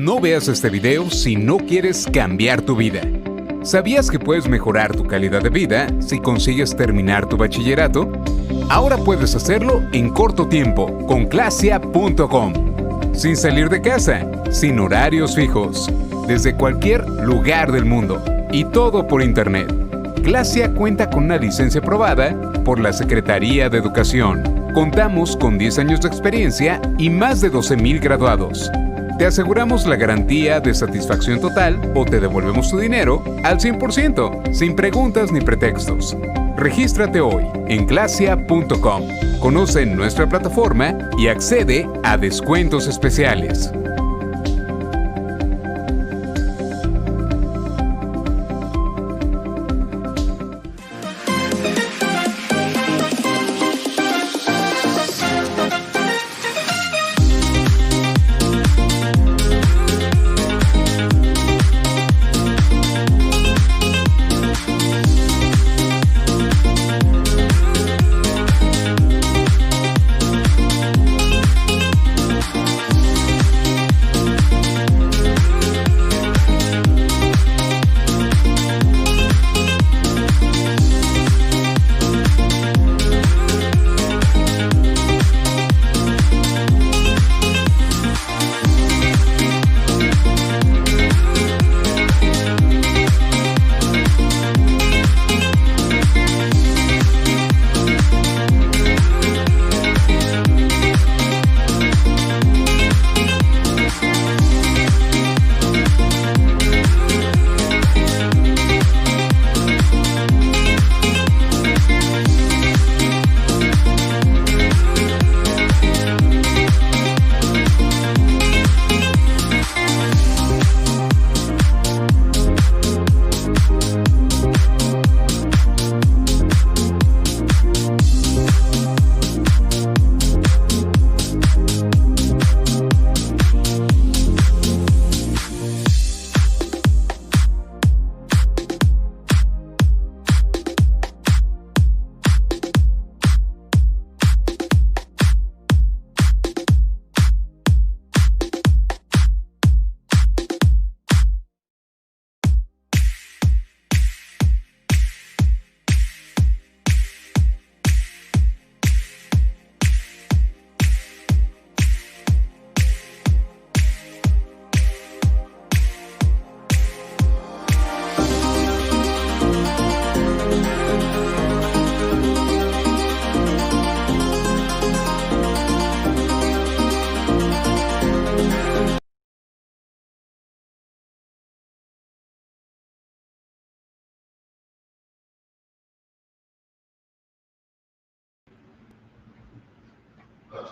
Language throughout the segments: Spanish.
No veas este video si no quieres cambiar tu vida. ¿Sabías que puedes mejorar tu calidad de vida si consigues terminar tu bachillerato? Ahora puedes hacerlo en corto tiempo con Clasia.com. Sin salir de casa, sin horarios fijos, desde cualquier lugar del mundo y todo por internet. Clasia cuenta con una licencia aprobada por la Secretaría de Educación. Contamos con 10 años de experiencia y más de 12,000 graduados. Te aseguramos la garantía de satisfacción total o te devolvemos tu dinero al 100%, sin preguntas ni pretextos. Regístrate hoy en Clasia.com. Conoce nuestra plataforma y accede a descuentos especiales.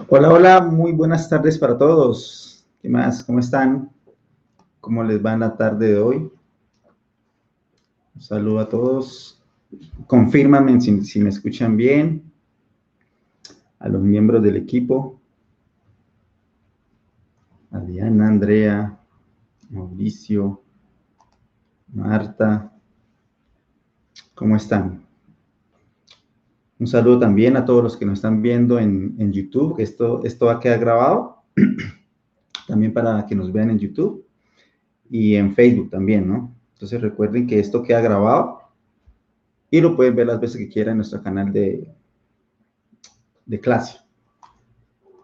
Hola, hola, muy buenas tardes para todos. ¿Qué más? ¿Cómo están? ¿Cómo les va en la tarde de hoy? Un saludo a todos. Confírmame si me escuchan bien. A los miembros del equipo. A Diana, Andrea, Mauricio, Marta. ¿Cómo están? Un saludo también a todos los que nos están viendo en YouTube. Esto va a quedar grabado. También para que nos vean en YouTube. Y en Facebook también, ¿no? Entonces recuerden que esto queda grabado. Y lo pueden ver las veces que quieran en nuestro canal de clase.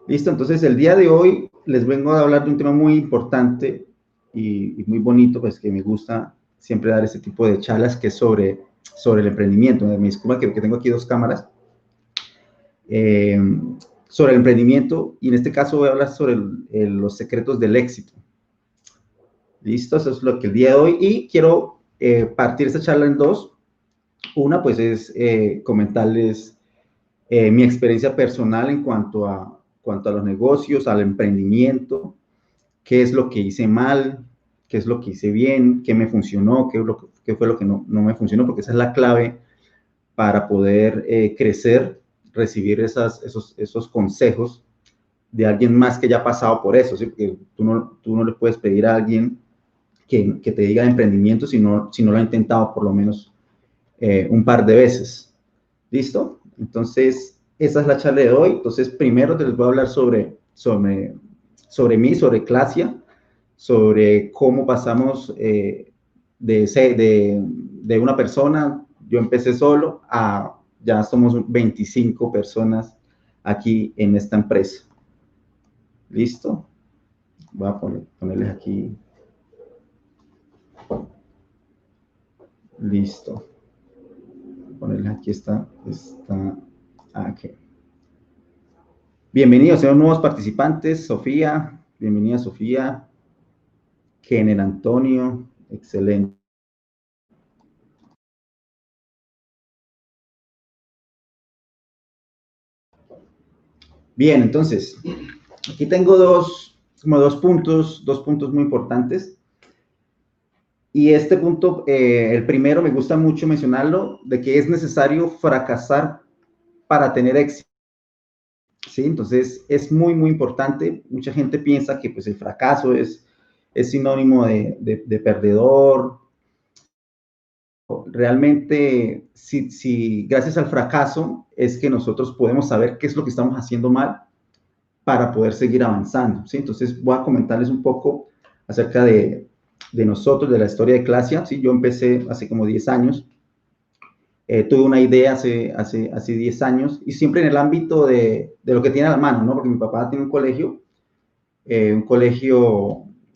Listo, entonces el día de hoy les vengo a hablar de un tema muy importante y muy bonito, pues que me gusta siempre dar este tipo de charlas, que es sobre el emprendimiento. Me disculpa que tengo aquí dos cámaras. Sobre el emprendimiento, y en este caso voy a hablar sobre los secretos del éxito. Listo, eso es lo que el día de hoy, y quiero partir esta charla en dos. Una, pues, es comentarles mi experiencia personal en cuanto a los negocios, al emprendimiento, qué es lo que hice mal, qué es lo que hice bien, qué me funcionó, qué fue lo que no me funcionó, porque esa es la clave para poder crecer, recibir esos consejos de alguien más que ya ha pasado por eso, ¿sí? Porque tú no le puedes pedir a alguien que te diga de emprendimiento si no lo ha intentado por lo menos un par de veces. ¿Listo? Entonces, esa es la charla de hoy. Entonces, primero les voy a hablar sobre mí, sobre Clasia, sobre cómo pasamos de una persona, yo empecé solo, a ya somos 25 personas aquí en esta empresa. ¿Listo? Voy a ponerles aquí. Listo. Ponerles aquí está aquí. Bienvenidos, sean nuevos participantes. Sofía, bienvenida Sofía. Kenner Antonio, excelente. Bien, entonces, aquí tengo dos puntos muy importantes. Y este punto, el primero, me gusta mucho mencionarlo, de que es necesario fracasar para tener éxito. ¿Sí? Entonces, es muy, muy importante. Mucha gente piensa que pues, el fracaso es sinónimo de perdedor. Realmente, si gracias al fracaso es que nosotros podemos saber qué es lo que estamos haciendo mal para poder seguir avanzando. ¿Sí? Entonces, voy a comentarles un poco acerca de nosotros, de la historia de Clasia. ¿Sí? Yo empecé hace como 10 años. Tuve una idea hace 10 años y siempre en el ámbito de lo que tiene a la mano, ¿no? Porque mi papá tiene un colegio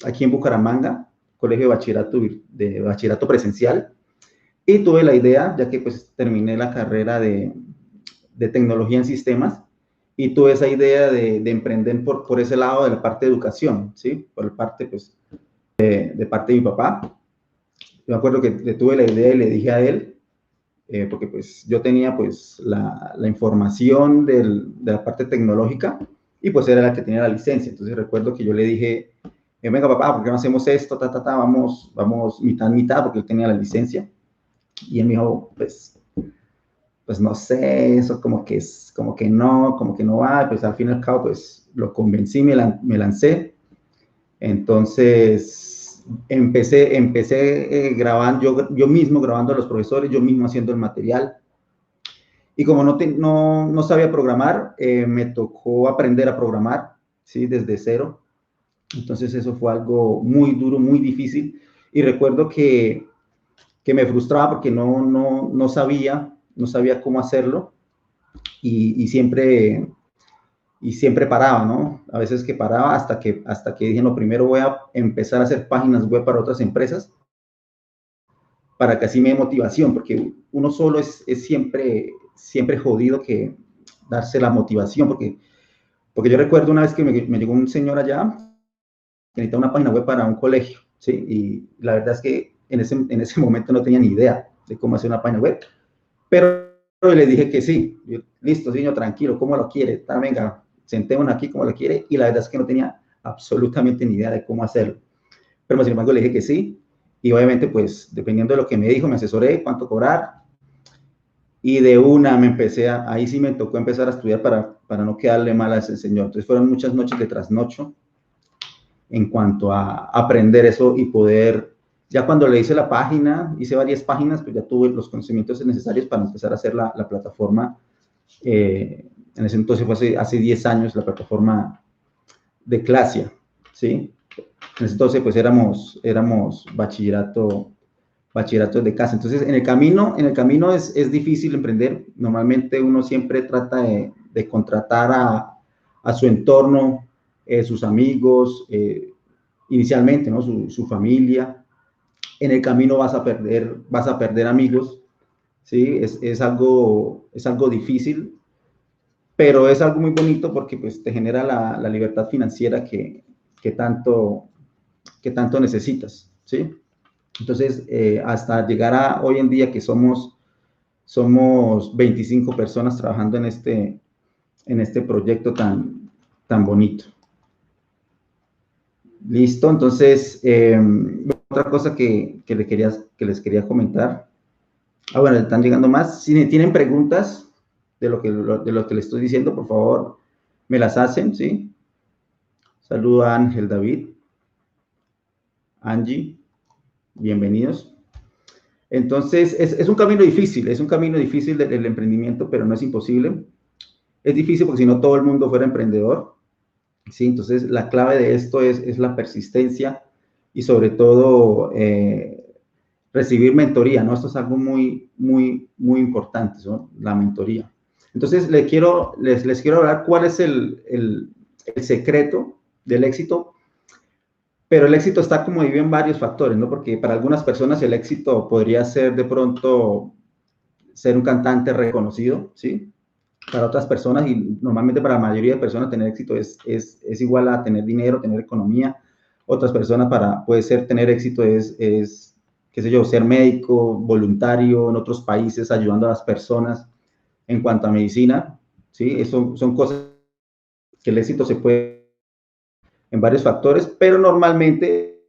aquí en Bucaramanga, colegio de bachillerato presencial, y tuve la idea, ya que pues terminé la carrera de tecnología en sistemas, y tuve esa idea de emprender por ese lado de la parte de educación, ¿sí? Por la parte, pues, de parte de mi papá. Yo me acuerdo que le tuve la idea y le dije a él, porque pues yo tenía pues la información de la parte tecnológica y pues era la que tenía la licencia. Entonces recuerdo que yo le dije, venga papá, ¿por qué no hacemos esto? Vamos mitad, mitad, porque él tenía la licencia. Y él me dijo, pues no sé, eso como que no va. Pues al fin y al cabo pues lo convencí, me lancé. Entonces empecé grabando, yo mismo grabando a los profesores, yo mismo haciendo el material. Y como no sabía programar, me tocó aprender a programar, ¿sí? Desde cero. Entonces eso fue algo muy duro, muy difícil. Y recuerdo que me frustraba porque no sabía cómo hacerlo y siempre paraba, ¿no? A veces que paraba hasta que dije, no, primero voy a empezar a hacer páginas web para otras empresas para que así me dé motivación, porque uno solo es siempre jodido que darse la motivación, porque yo recuerdo una vez que me llegó un señor allá que necesitaba una página web para un colegio, ¿sí? Y la verdad es que en ese momento no tenía ni idea de cómo hacer una página web, pero le dije que sí. Yo, listo, señor, tranquilo, ¿cómo lo quiere? Venga, sentémonos aquí, ¿cómo lo quiere? Y la verdad es que no tenía absolutamente ni idea de cómo hacerlo. Pero sin embargo le dije que sí. Y obviamente, pues, dependiendo de lo que me dijo, me asesoré cuánto cobrar. Y de una ahí sí me tocó empezar a estudiar para no quedarle mal a ese señor. Entonces fueron muchas noches de trasnocho en cuanto a aprender eso y poder, ya cuando le hice la página, hice varias páginas, pues ya tuve los conocimientos necesarios para empezar a hacer la plataforma. En ese entonces fue hace 10 años la plataforma de Clasia, ¿sí? En ese entonces pues éramos bachillerato de casa. Entonces en el camino es difícil emprender. Normalmente uno siempre trata de contratar a su entorno, sus amigos, inicialmente, ¿no? Su familia. En el camino vas a perder amigos, ¿sí? Es algo difícil, pero es algo muy bonito porque pues te genera la libertad financiera que tanto necesitas, ¿sí? Entonces, hasta llegar a hoy en día que somos 25 personas trabajando en este proyecto tan bonito. Listo, entonces, otra cosa que les quería comentar. Bueno, están llegando más. Si tienen preguntas de lo que les estoy diciendo, por favor, me las hacen, ¿sí? Saludo a Ángel David. Angie, bienvenidos. Entonces, es un camino difícil, del emprendimiento, pero no es imposible. Es difícil porque si no todo el mundo fuera emprendedor, ¿sí? Entonces, la clave de esto es la persistencia, y sobre todo recibir mentoría, ¿no? Esto es algo muy importante, ¿no? La mentoría. Entonces, les quiero hablar cuál es el secreto del éxito, pero el éxito está como dividido en varios factores, ¿no? Porque para algunas personas el éxito podría ser de pronto ser un cantante reconocido, ¿sí? Para otras personas, y normalmente para la mayoría de personas tener éxito es igual a tener dinero, tener economía. Otras personas puede ser tener éxito es, qué sé yo, ser médico, voluntario en otros países, ayudando a las personas en cuanto a medicina, ¿sí? Eso son cosas que el éxito se puede en varios factores, pero normalmente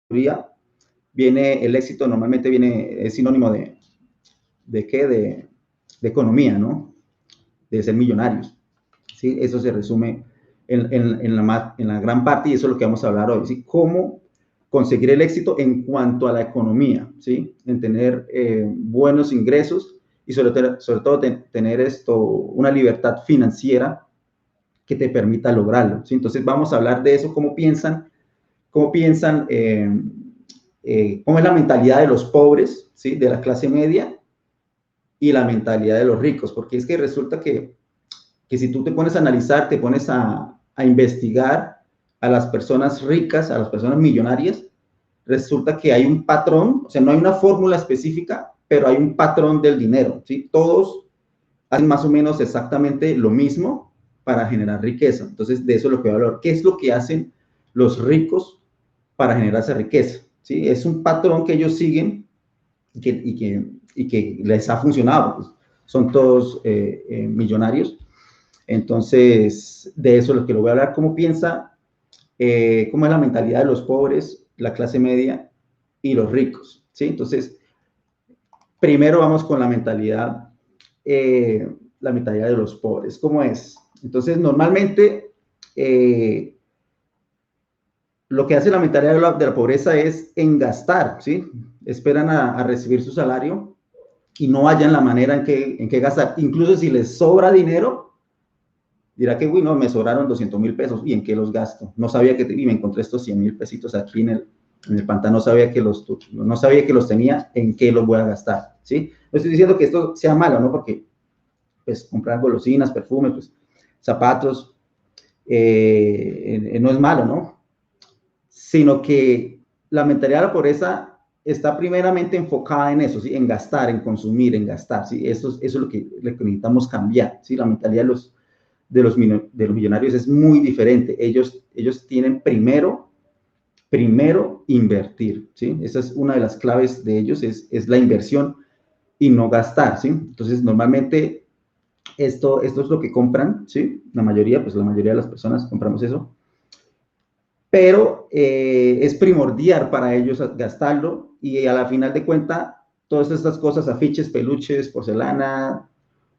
el éxito normalmente es sinónimo ¿de qué? De economía, ¿no? De ser millonarios, ¿sí? Eso se resume en la gran parte, y eso es lo que vamos a hablar hoy, ¿sí? Cómo conseguir el éxito en cuanto a la economía, ¿sí? En tener buenos ingresos y sobre todo tener una libertad financiera que te permita lograrlo, ¿sí? Entonces vamos a hablar de eso, cómo piensan, cómo es la mentalidad de los pobres, ¿sí? De la clase media, y la mentalidad de los ricos, porque es que resulta que si tú te pones a analizar, te pones a investigar a las personas ricas, a las personas millonarias, resulta que hay un patrón, o sea, no hay una fórmula específica, pero hay un patrón del dinero, ¿sí? Todos hacen más o menos exactamente lo mismo para generar riqueza. Entonces, de eso es lo que voy a hablar. ¿Qué es lo que hacen los ricos para generar esa riqueza? ¿Sí? Es un patrón que ellos siguen y que les ha funcionado. Pues, son todos millonarios. Entonces, de eso es lo que lo voy a hablar. ¿Cómo piensa? ¿Cómo es la mentalidad de los pobres, la clase media y los ricos? ¿Sí? Entonces, primero vamos con la mentalidad de los pobres. ¿Cómo es? Entonces, normalmente, lo que hace la mentalidad de la pobreza es engastar, ¿sí? Esperan a recibir su salario y no hallan la manera en que gastar. Incluso si les sobra dinero, dirá que, uy, no, me sobraron 200,000 pesos, ¿y en qué los gasto? No sabía y me encontré estos 100,000 pesitos aquí en el pantano, no sabía que los tenía, ¿en qué los voy a gastar? ¿Sí? No estoy diciendo que esto sea malo, ¿no? Porque, pues, comprar golosinas, perfumes, pues, zapatos, no es malo, ¿no? Sino que la mentalidad de la pobreza está primeramente enfocada en eso, ¿sí? En gastar, en consumir, en gastar, ¿sí? Eso es lo que necesitamos cambiar, ¿sí? La mentalidad de los millonarios es muy diferente. Ellos tienen primero invertir, ¿sí? Esa es una de las claves de ellos, es la inversión y no gastar, ¿sí? Entonces, normalmente esto es lo que compran, ¿sí? La mayoría de las personas compramos eso, pero es primordial para ellos gastarlo, y a la final de cuentas, todas estas cosas, afiches, peluches, porcelana,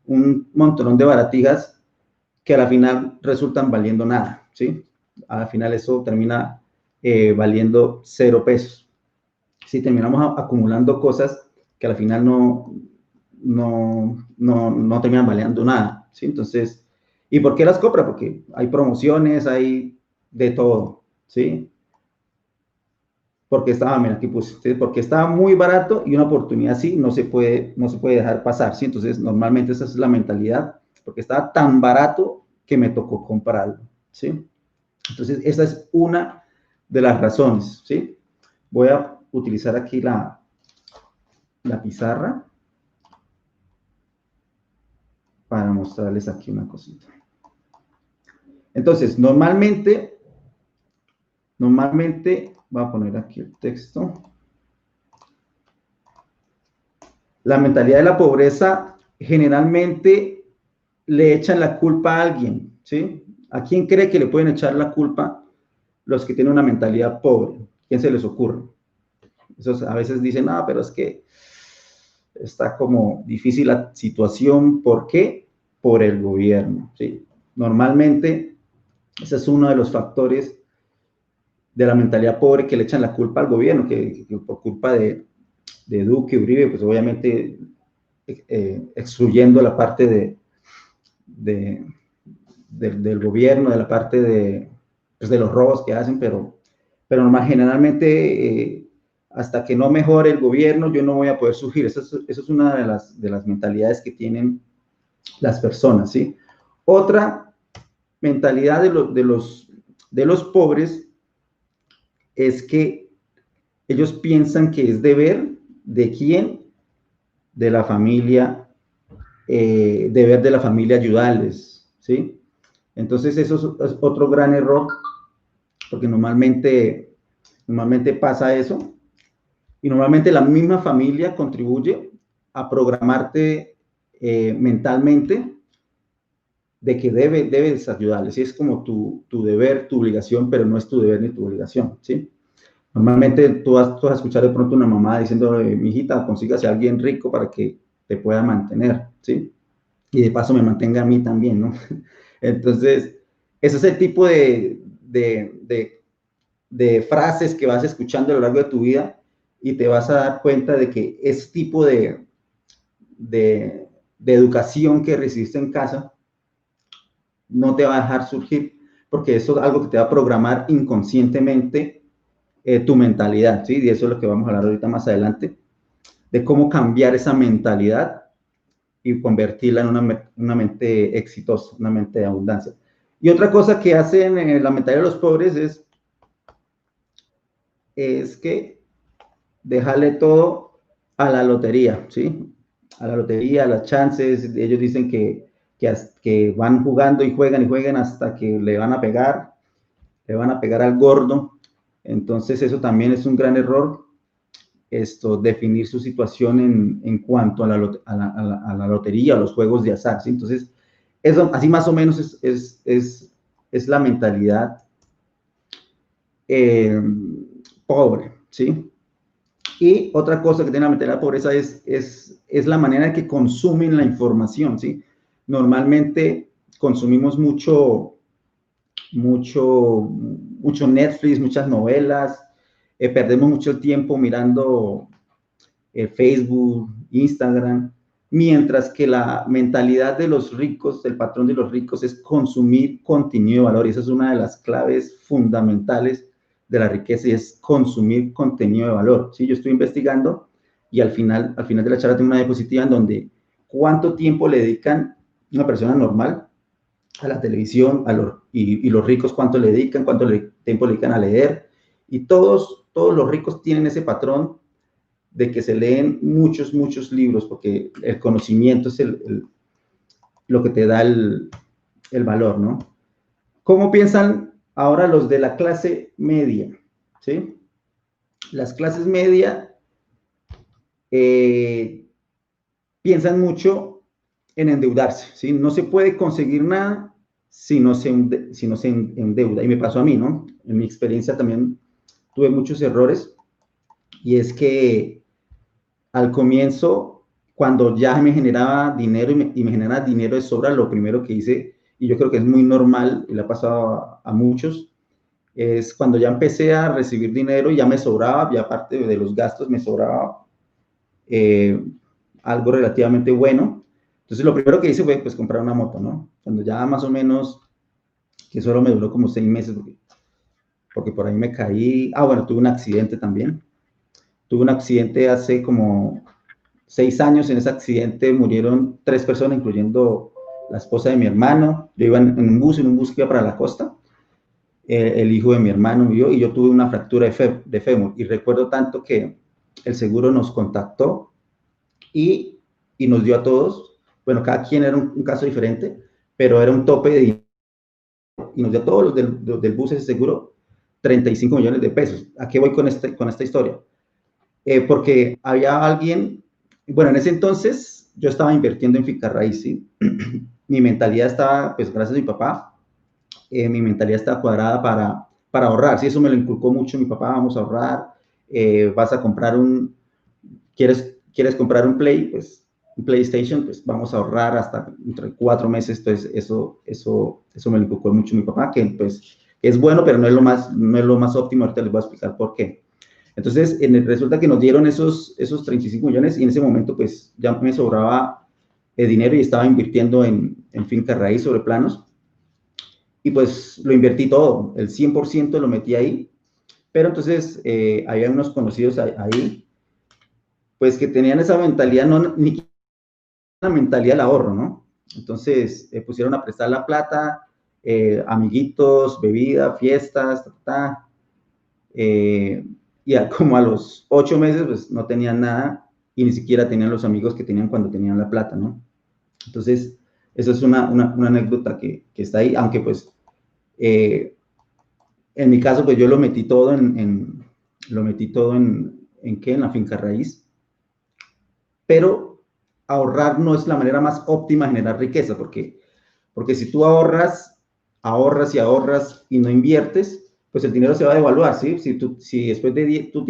un montón de baratijas que a la final resultan valiendo nada, ¿sí? A la final eso termina valiendo 0 pesos. Sí, terminamos acumulando cosas que al final no terminan valiendo nada, ¿sí? Entonces, ¿y por qué las compra? Porque hay promociones, hay de todo, ¿sí? Porque estaba, mira, aquí puse, ¿sí? Porque estaba muy barato y una oportunidad así no se puede dejar pasar, ¿sí? Entonces, normalmente esa es la mentalidad, porque estaba tan barato que me tocó comprarlo, ¿sí? Entonces, esa es una de las razones, ¿sí? Voy a utilizar aquí la pizarra para mostrarles aquí una cosita. Entonces, normalmente, voy a poner aquí el texto. La mentalidad de la pobreza generalmente le echan la culpa a alguien, ¿sí? ¿A quién cree que le pueden echar la culpa los que tienen una mentalidad pobre? ¿Quién se les ocurre? Esos a veces dicen, no, pero es que está como difícil la situación. ¿Por qué? Por el gobierno, ¿sí? Normalmente, ese es uno de los factores de la mentalidad pobre, que le echan la culpa al gobierno, que por culpa de Duque, Uribe, pues obviamente excluyendo la parte del gobierno, de la parte pues de los robos que hacen, pero pero generalmente hasta que no mejore el gobierno, yo no voy a poder surgir. Eso es una de las mentalidades que tienen las personas, ¿sí? Otra mentalidad de los pobres es que ellos piensan que es deber de quién, de la familia, deber de la familia ayudarles, ¿sí? Entonces eso es otro gran error, porque normalmente pasa eso, y normalmente la misma familia contribuye a programarte mentalmente de que debes ayudarles, y es como tu deber, tu obligación, pero no es tu deber ni tu obligación, ¿sí? Normalmente tú vas a escuchar de pronto una mamá diciendo, mi hijita, consígase a alguien rico para que te pueda mantener, ¿sí? Y de paso me mantenga a mí también, ¿no? Entonces, ese es el tipo de frases que vas escuchando a lo largo de tu vida y te vas a dar cuenta de que ese tipo de educación que recibiste en casa no te va a dejar surgir, porque eso es algo que te va a programar inconscientemente tu mentalidad, ¿sí? Y eso es lo que vamos a hablar ahorita más adelante, de cómo cambiar esa mentalidad y convertirla en una mente exitosa, una mente de abundancia. Y otra cosa que hacen en la mentalidad de los pobres es que dejarle todo a la lotería, ¿sí? A la lotería, a las chances. Ellos dicen que van jugando y juegan hasta que le van a pegar al gordo. Entonces eso también es un gran error, definir su situación en cuanto a la lotería, a los juegos de azar, ¿sí? Entonces, eso, así más o menos es la mentalidad pobre, ¿sí? Y otra cosa que tiene la mentalidad de pobreza es la manera en que consumen la información, ¿sí? Normalmente consumimos mucho Netflix, muchas novelas, perdemos mucho el tiempo mirando Facebook, Instagram, mientras que la mentalidad de los ricos, el patrón de los ricos es consumir contenido de valor, y esa es una de las claves fundamentales de la riqueza, y es consumir contenido de valor, ¿sí? Yo estoy investigando y al final de la charla tengo una diapositiva en donde cuánto tiempo le dedican una persona normal a la televisión, y los ricos cuánto le dedican, tiempo le dedican a leer, y todos los ricos tienen ese patrón de que se leen muchos libros, porque el conocimiento es lo que te da el valor, ¿no? ¿Cómo piensan ahora los de la clase media? ¿Sí? Las clases media piensan mucho en endeudarse, ¿sí? No se puede conseguir nada si no se endeuda. Y me pasó a mí, ¿no? En mi experiencia también tuve muchos errores, y es que al comienzo, cuando ya me generaba dinero y me generaba dinero de sobra, lo primero que hice, y yo creo que es muy normal y le ha pasado a muchos, es cuando ya empecé a recibir dinero y ya me sobraba, ya aparte de los gastos me sobraba algo relativamente bueno. Entonces lo primero que hice fue pues comprar una moto, ¿no? Cuando ya más o menos, que solo me duró como 6 meses, porque por ahí me caí. Bueno, tuve un accidente también. Tuve un accidente hace como 6 años. En ese accidente murieron 3 personas, incluyendo la esposa de mi hermano. Yo iba en un bus que iba para la costa. El hijo de mi hermano murió y yo tuve una fractura de fémur. Y recuerdo tanto que el seguro nos contactó y nos dio a todos, bueno, cada quien era un caso diferente, pero era un tope de dinero, y nos dio a todos los del bus ese seguro 35 millones de pesos. ¿A qué voy con esta historia? Porque había alguien, bueno, en ese entonces yo estaba invirtiendo en finca raíz, ¿sí? Mi mentalidad estaba, pues gracias a mi papá, mi mentalidad estaba cuadrada para ahorrar, ¿sí? Eso me lo inculcó mucho mi papá: vamos a ahorrar, vas a comprar ¿quieres comprar un Play? Pues un PlayStation, pues vamos a ahorrar hasta entre 4 meses. Entonces eso me lo inculcó mucho mi papá, que pues es bueno, pero no es lo más óptimo. Ahorita les voy a explicar por qué. Entonces, resulta que nos dieron esos 35 millones, y en ese momento pues ya me sobraba dinero y estaba invirtiendo en finca raíz sobre planos, y pues lo invertí todo, el 100% lo metí ahí, Pero entonces había unos conocidos ahí, pues que tenían esa mentalidad, no, ni la mentalidad del ahorro, ¿no? Entonces pusieron a prestar la plata, amiguitos, bebida, fiestas, y como a los 8 meses, pues no tenían nada y ni siquiera tenían los amigos que tenían cuando tenían la plata, ¿no? Entonces, eso es una anécdota que está ahí, aunque pues en mi caso, pues yo lo metí todo en la finca raíz, pero ahorrar no es la manera más óptima de generar riqueza, porque si tú ahorras y ahorras y no inviertes, pues el dinero se va a devaluar, ¿sí? Si después de tú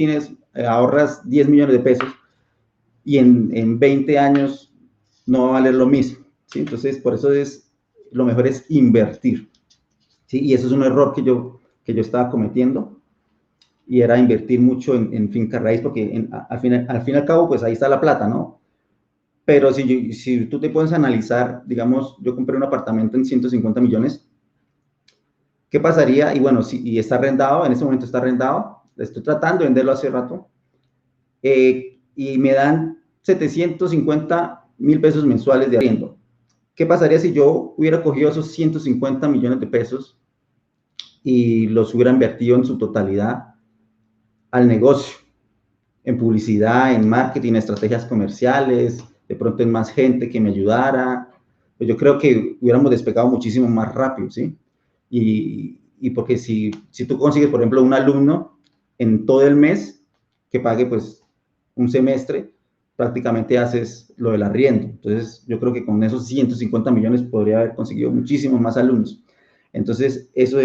ahorras 10 millones de pesos y en 20 años no va a valer lo mismo, ¿sí? Entonces, por eso lo mejor es invertir, ¿sí? Y eso es un error que yo estaba cometiendo, y era invertir mucho en finca raíz, porque al fin y al cabo, pues ahí está la plata, ¿no? Pero si tú te puedes analizar, digamos, yo compré un apartamento en 150 millones, ¿qué pasaría? Y bueno, y está arrendado, en ese momento está arrendado, estoy tratando de venderlo hace rato, y me dan 750 mil pesos mensuales de arriendo. ¿Qué pasaría si yo hubiera cogido esos 150 millones de pesos y los hubiera invertido en su totalidad al negocio, en publicidad, en marketing, estrategias comerciales, de pronto en más gente que me ayudara? Pues yo creo que hubiéramos despegado muchísimo más rápido, ¿sí? Y porque si tú consigues, por ejemplo, un alumno en todo el mes que pague pues un semestre, prácticamente haces lo del arriendo. Entonces yo creo que con esos 150 millones podría haber conseguido muchísimos más alumnos. Entonces eso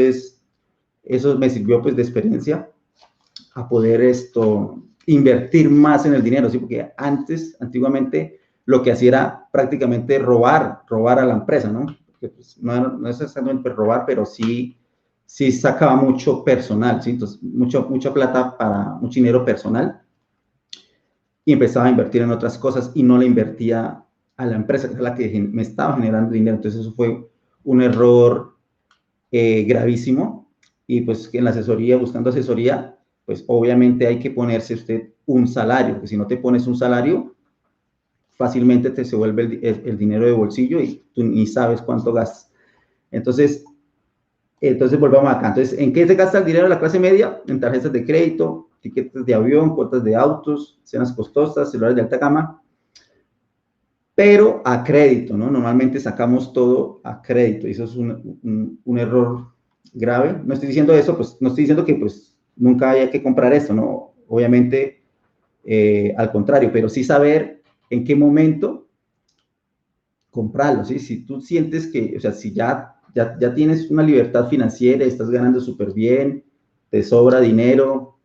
me sirvió pues de experiencia a poder invertir más en el dinero, ¿sí? Porque antiguamente, lo que hacía era prácticamente robar a la empresa, ¿no? Porque pues, no es exactamente robar, pero sí sacaba mucho personal, ¿sí? Entonces, mucha plata mucho dinero personal, y empezaba a invertir en otras cosas y no le invertía a la empresa, que es la que me estaba generando dinero. Entonces, eso fue un error gravísimo. Y pues en la asesoría, buscando asesoría, pues obviamente hay que ponerse usted un salario, porque si no te pones un salario, fácilmente se vuelve el dinero de bolsillo y tú ni sabes cuánto gastas. Entonces volvamos acá. Entonces, ¿en qué se gasta el dinero de la clase media? En tarjetas de crédito, tiquetes de avión, cuotas de autos, cenas costosas, celulares de alta gama, pero a crédito, ¿no? Normalmente sacamos todo a crédito, y eso es un error grave. No estoy diciendo eso, pues no estoy diciendo que pues nunca haya que comprar esto, ¿no? Obviamente, al contrario, pero sí saber en qué momento comprarlo, ¿sí? Si tú sientes que, o sea, si ya tienes una libertad financiera, estás ganando súper bien, te sobra dinero,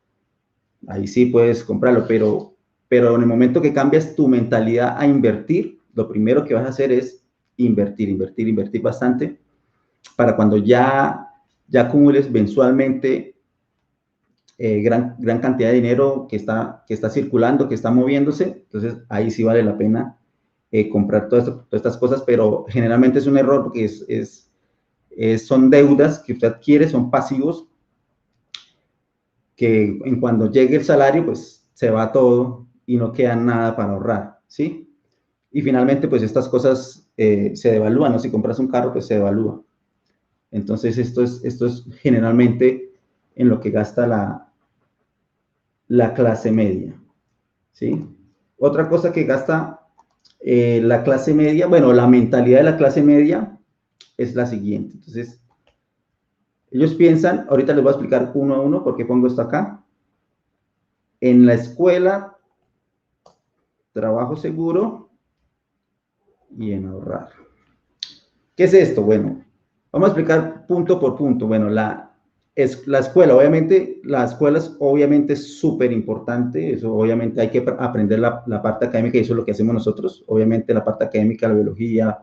ahí sí puedes comprarlo, pero en el momento que cambias tu mentalidad a invertir, lo primero que vas a hacer es invertir bastante, para cuando ya acumules mensualmente gran cantidad de dinero que está circulando, que está moviéndose. Entonces ahí sí vale la pena comprar todas estas cosas, pero generalmente es un error, porque son deudas que usted adquiere, son pasivos, que en cuando llegue el salario, pues se va todo y no queda nada para ahorrar, ¿sí? Y finalmente, pues estas cosas se devalúan, ¿no? Si compras un carro, pues se devalúa. Entonces, esto es generalmente en lo que gasta la clase media, ¿sí? Otra cosa que gasta la clase media, bueno, la mentalidad de la clase media es la siguiente. Entonces, ellos piensan, ahorita les voy a explicar uno a uno por qué pongo esto acá. En la escuela, trabajo seguro y en ahorrar. ¿Qué es esto? Bueno, vamos a explicar punto por punto. Bueno, la escuela, obviamente, la escuela es obviamente súper importante. Eso obviamente hay que aprender la parte académica, y eso es lo que hacemos nosotros. Obviamente la parte académica, la biología,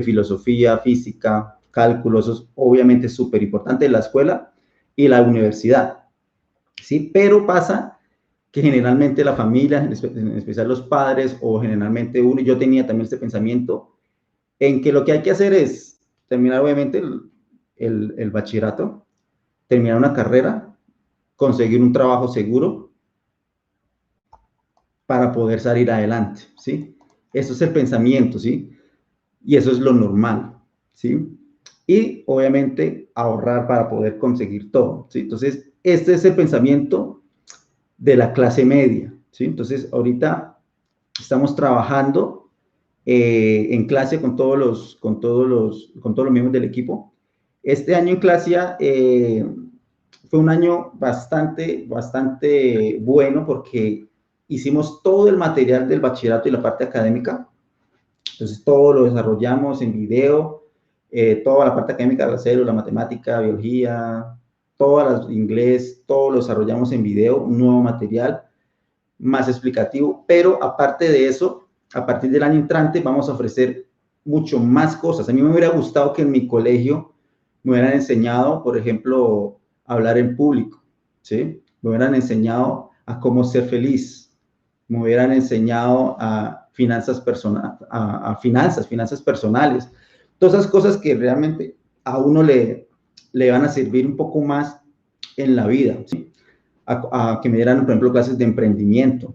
filosofía, física, cálculo, eso es obviamente súper importante, la escuela y la universidad, ¿sí? Pero pasa que generalmente la familia, en especial los padres, o generalmente uno, y yo tenía también este pensamiento, en que lo que hay que hacer es terminar obviamente el bachillerato, terminar una carrera, conseguir un trabajo seguro para poder salir adelante, ¿sí? Eso es el pensamiento, ¿sí? Y eso es lo normal, ¿sí? Y obviamente ahorrar para poder conseguir todo, ¿sí? Entonces, este es el pensamiento de la clase media, ¿sí? Entonces, ahorita estamos trabajando en clase con todos los miembros del equipo. Este año en clase fue un año bastante bueno porque hicimos todo el material del bachillerato y la parte académica. Entonces, todo lo desarrollamos en video, toda la parte académica, la célula, matemática, biología, todas las inglés, todo lo desarrollamos en video, un nuevo material más explicativo, pero aparte de eso, a partir del año entrante vamos a ofrecer mucho más cosas. A mí me hubiera gustado que en mi colegio me hubieran enseñado, por ejemplo, a hablar en público, ¿sí? Me hubieran enseñado a cómo ser feliz, me hubieran enseñado a finanzas finanzas personales, todas esas cosas que realmente a uno le van a servir un poco más en la vida, ¿sí? A que me dieran, por ejemplo, clases de emprendimiento.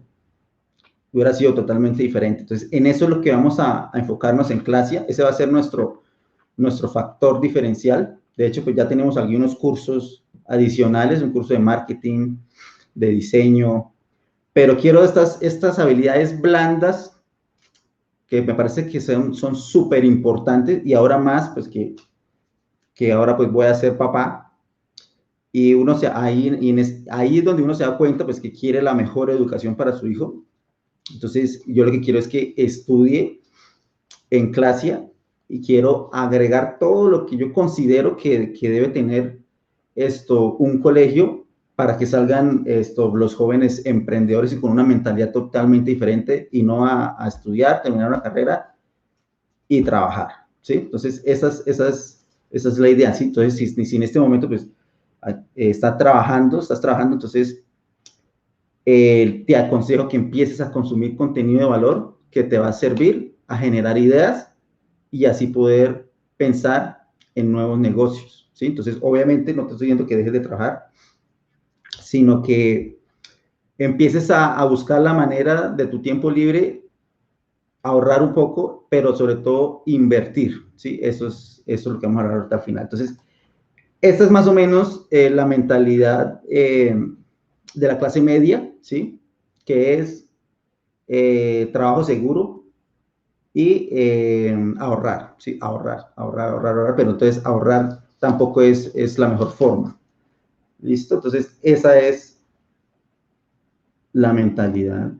Hubiera sido totalmente diferente. Entonces, en eso es lo que vamos a enfocarnos en clase. Ese va a ser nuestro factor diferencial. De hecho, pues ya tenemos algunos cursos adicionales, un curso de marketing, de diseño, pero quiero estas habilidades blandas que me parece que son súper importantes y ahora más, pues que ahora pues voy a ser papá. Y ahí es donde uno se da cuenta pues que quiere la mejor educación para su hijo. Entonces, yo lo que quiero es que estudie en clase y quiero agregar todo lo que yo considero que debe tener un colegio para que salgan los jóvenes emprendedores y con una mentalidad totalmente diferente y no a estudiar, terminar una carrera y trabajar, ¿sí? Entonces, esa es la idea, ¿sí? Entonces, si en este momento, pues, estás trabajando, entonces, te aconsejo que empieces a consumir contenido de valor que te va a servir a generar ideas y así poder pensar en nuevos negocios, ¿sí? Entonces, obviamente, no te estoy diciendo que dejes de trabajar, sino que empieces a buscar la manera de tu tiempo libre, ahorrar un poco, pero sobre todo invertir, ¿sí? Eso es lo que vamos a hablar ahorita al final. Entonces, esta es más o menos la mentalidad de la clase media, ¿sí? Que es trabajo seguro y ahorrar, ¿sí? Ahorrar, pero entonces ahorrar tampoco es la mejor forma. ¿Listo? Entonces, esa es la mentalidad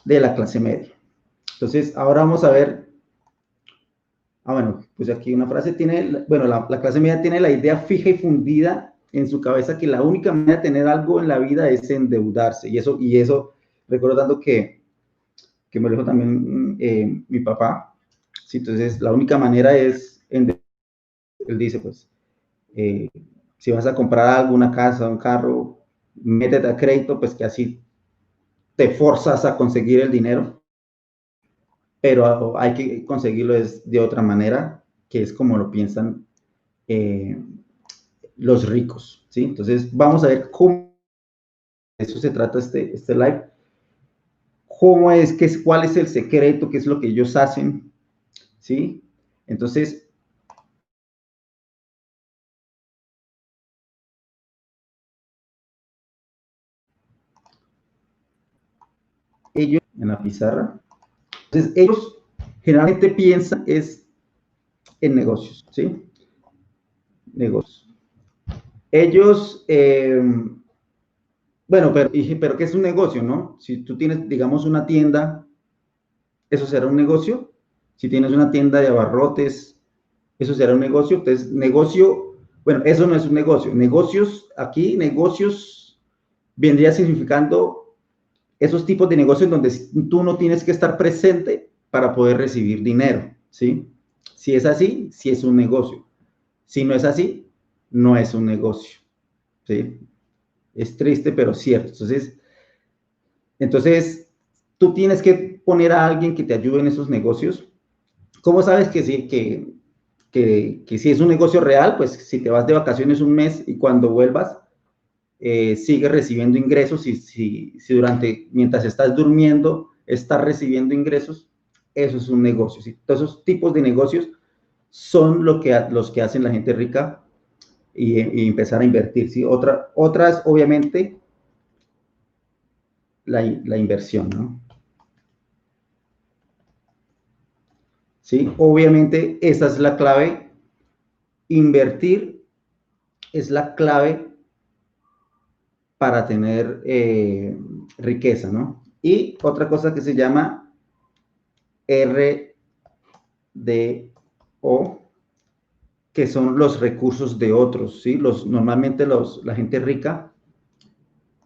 de la clase media. Entonces, ahora vamos a ver. Bueno, pues aquí una frase la clase media tiene la idea fija y fundida en su cabeza que la única manera de tener algo en la vida es endeudarse. Y eso recordando que me lo dijo también mi papá. ¿Sí? Entonces, la única manera es endeudarse. Él dice, pues, si vas a comprar algo, una casa, un carro, métete a crédito, pues que así te forzas a conseguir el dinero, pero hay que conseguirlo de otra manera, que es como lo piensan los ricos, ¿sí? Entonces, vamos a ver cómo de eso se trata este live, cuál es el secreto, qué es lo que ellos hacen, ¿sí? Entonces, ellos en la pizarra, entonces ellos generalmente piensan en negocios, ¿sí? Negocios. Ellos, bueno, pero ¿qué es un negocio, no? Si tú tienes, digamos, una tienda, ¿eso será un negocio? Si tienes una tienda de abarrotes, ¿eso será un negocio? Entonces, negocio, bueno, eso no es un negocio. Negocios vendría significando esos tipos de negocios donde tú no tienes que estar presente para poder recibir dinero, ¿sí? Si es así, sí es un negocio. Si no es así, no es un negocio, ¿sí? Es triste, pero cierto. Entonces, tú tienes que poner a alguien que te ayude en esos negocios. ¿Cómo sabes que sí, que si es un negocio real? Pues si te vas de vacaciones un mes y cuando vuelvas, sigues recibiendo ingresos, mientras estás durmiendo, estás recibiendo ingresos, eso es un negocio, ¿sí? Todos esos tipos de negocios son los que hacen la gente rica y empezar a invertir, ¿sí? Otras, obviamente, la inversión, ¿no? ¿Sí? Obviamente, esa es la clave. Invertir es la clave para tener riqueza, ¿no? Y otra cosa que se llama RDO, que son los recursos de otros, ¿sí? Normalmente la gente rica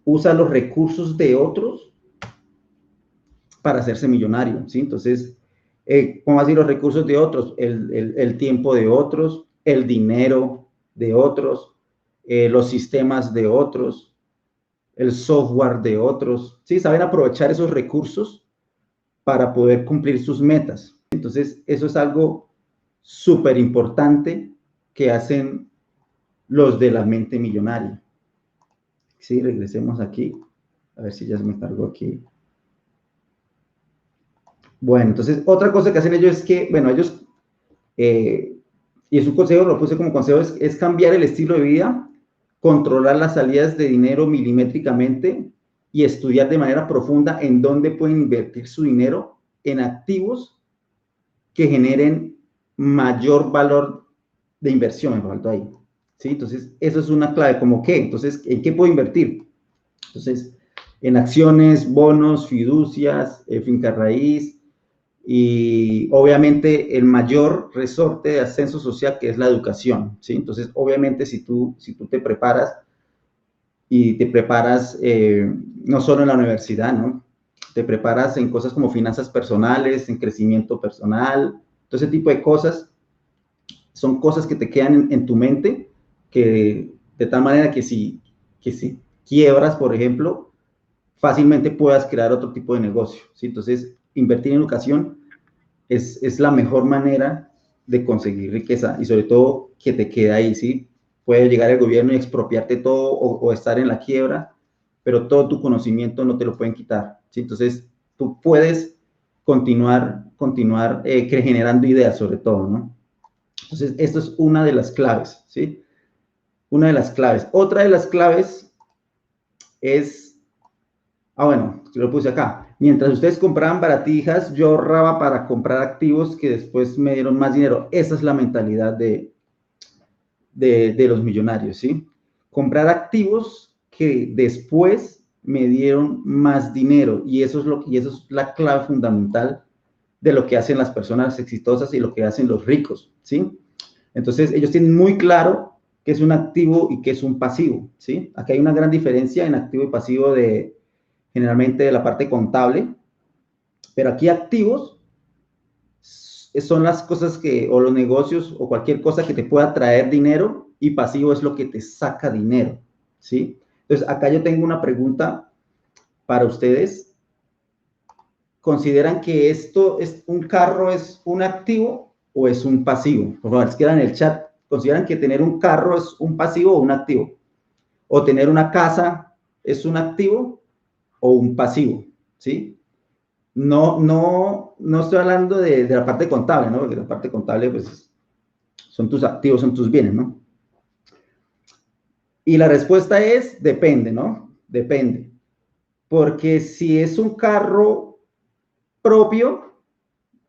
usa los recursos de otros para hacerse millonario, ¿sí? Entonces, ¿cómo así los recursos de otros? El tiempo de otros, el dinero de otros, los sistemas de otros, el software de otros, ¿sí? Saben aprovechar esos recursos para poder cumplir sus metas. Entonces, eso es algo súper importante que hacen los de la mente millonaria. Sí, regresemos aquí. A ver si ya se me cargó aquí. Bueno, entonces, otra cosa que hacen ellos es que, bueno, ellos, y es un consejo, lo puse como consejo, es cambiar el estilo de vida, controlar las salidas de dinero milimétricamente y estudiar de manera profunda en dónde pueden invertir su dinero en activos que generen mayor valor de inversión, me faltó ahí. ¿Sí? Entonces, eso es una clave, ¿cómo qué? Entonces, ¿en qué puedo invertir? Entonces, en acciones, bonos, fiducias, finca raíz y obviamente el mayor resorte de ascenso social que es la educación, ¿sí? Entonces, obviamente, si tú te preparas y te preparas no solo en la universidad, ¿no? Te preparas en cosas como finanzas personales, en crecimiento personal, todo ese tipo de cosas, son cosas que te quedan en tu mente, que de tal manera que si quiebras, por ejemplo, fácilmente puedas crear otro tipo de negocio, ¿sí? Entonces, invertir en educación es la mejor manera de conseguir riqueza y sobre todo que te quede ahí, ¿sí? Puede llegar el gobierno y expropiarte todo o estar en la quiebra, pero todo tu conocimiento no te lo pueden quitar, ¿sí? Entonces, tú puedes continuar generando ideas sobre todo, ¿no? Entonces, esto es una de las claves, ¿sí? Una de las claves. Otra de las claves es, bueno, lo puse acá. Mientras ustedes compraban baratijas, yo ahorraba para comprar activos que después me dieron más dinero. Esa es la mentalidad de los millonarios, ¿sí? Comprar activos que después me dieron más dinero. Y eso es la clave fundamental de lo que hacen las personas exitosas y lo que hacen los ricos, ¿sí? Entonces, ellos tienen muy claro qué es un activo y qué es un pasivo, ¿sí? Aquí hay una gran diferencia en activo y pasivo generalmente de la parte contable, pero aquí activos son las cosas o los negocios, o cualquier cosa que te pueda traer dinero, y pasivo es lo que te saca dinero, ¿sí? Entonces, acá yo tengo una pregunta para ustedes. ¿Consideran que un carro es un activo o es un pasivo? Por favor, escriban en el chat. ¿Consideran que tener un carro es un pasivo o un activo? ¿O tener una casa es un activo o un pasivo? ¿Sí? No estoy hablando de la parte contable, ¿no? Porque la parte contable, pues, son tus activos, son tus bienes, ¿no? Y la respuesta es, depende, ¿no? Depende. Porque si es un carro propio,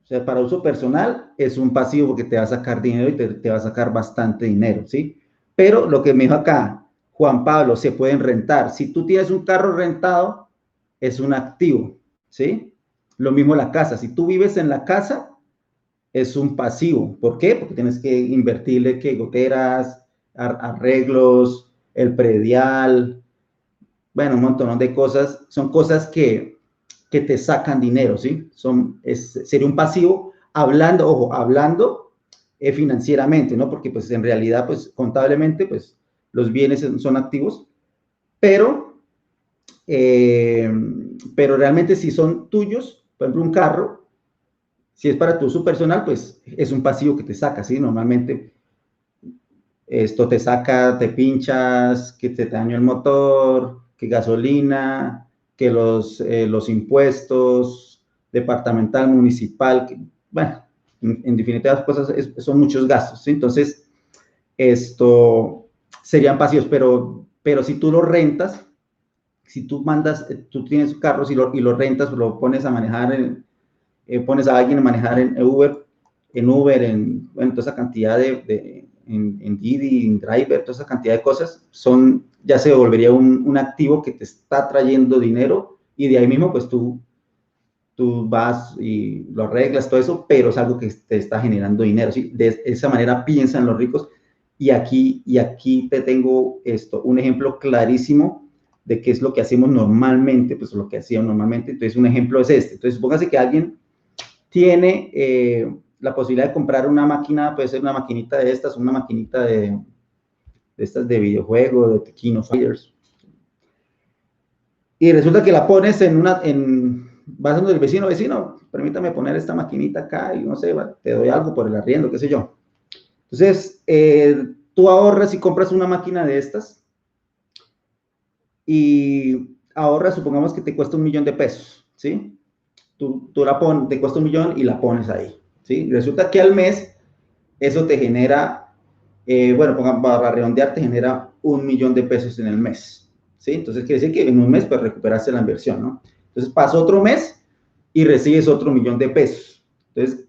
o sea, para uso personal, es un pasivo porque te va a sacar dinero y te va a sacar bastante dinero, ¿sí? Pero lo que me dijo acá, Juan Pablo, se pueden rentar. Si tú tienes un carro rentado, es un activo, ¿sí? Lo mismo la casa. Si tú vives en la casa, es un pasivo. ¿Por qué? Porque tienes que invertirle goteras, arreglos, el predial, bueno, un montón de cosas. Son cosas que te sacan dinero, ¿sí? Sería un pasivo hablando financieramente, ¿no? Porque pues en realidad, pues contablemente, pues los bienes son activos, pero realmente si son tuyos, por ejemplo, un carro, si es para tu uso personal, pues es un pasivo que te saca, ¿sí? Normalmente esto te saca, te pinchas, que te dañó el motor, que gasolina, que los impuestos, departamental, municipal, que, bueno, en definitiva cosas son muchos gastos, ¿sí? Entonces, esto serían pasivos, pero si tú lo rentas, si tú mandas, tú tienes carros y lo rentas, lo pones a manejar, pones a alguien a manejar en Uber, bueno, toda esa cantidad en Didi, en Driver, toda esa cantidad de cosas, ya se volvería un activo que te está trayendo dinero y de ahí mismo, pues tú vas y lo arreglas, todo eso, pero es algo que te está generando dinero, ¿sí? De esa manera piensan los ricos y aquí te tengo un ejemplo clarísimo de qué es lo que hacemos normalmente, pues lo que hacíamos normalmente. Entonces, un ejemplo es este. Entonces, supóngase que alguien tiene la posibilidad de comprar una máquina, puede ser una maquinita de estas, una maquinita de estas de videojuego, de Tequino Fighters, y resulta que la pones vas donde el vecino, permítame poner esta maquinita acá y no sé, te doy algo por el arriendo, qué sé yo. Entonces, tú ahorras y compras una máquina de estas y ahorras, supongamos que te cuesta $1.000.000, ¿sí? Te cuesta 1.000.000 y la pones ahí, ¿sí? Resulta que al mes eso te genera, bueno, para redondear, te genera $1.000.000 en el mes, ¿sí? Entonces quiere decir que en un mes pues recuperaste la inversión, ¿no? Entonces pasa otro mes y recibes otro $1.000.000. Entonces,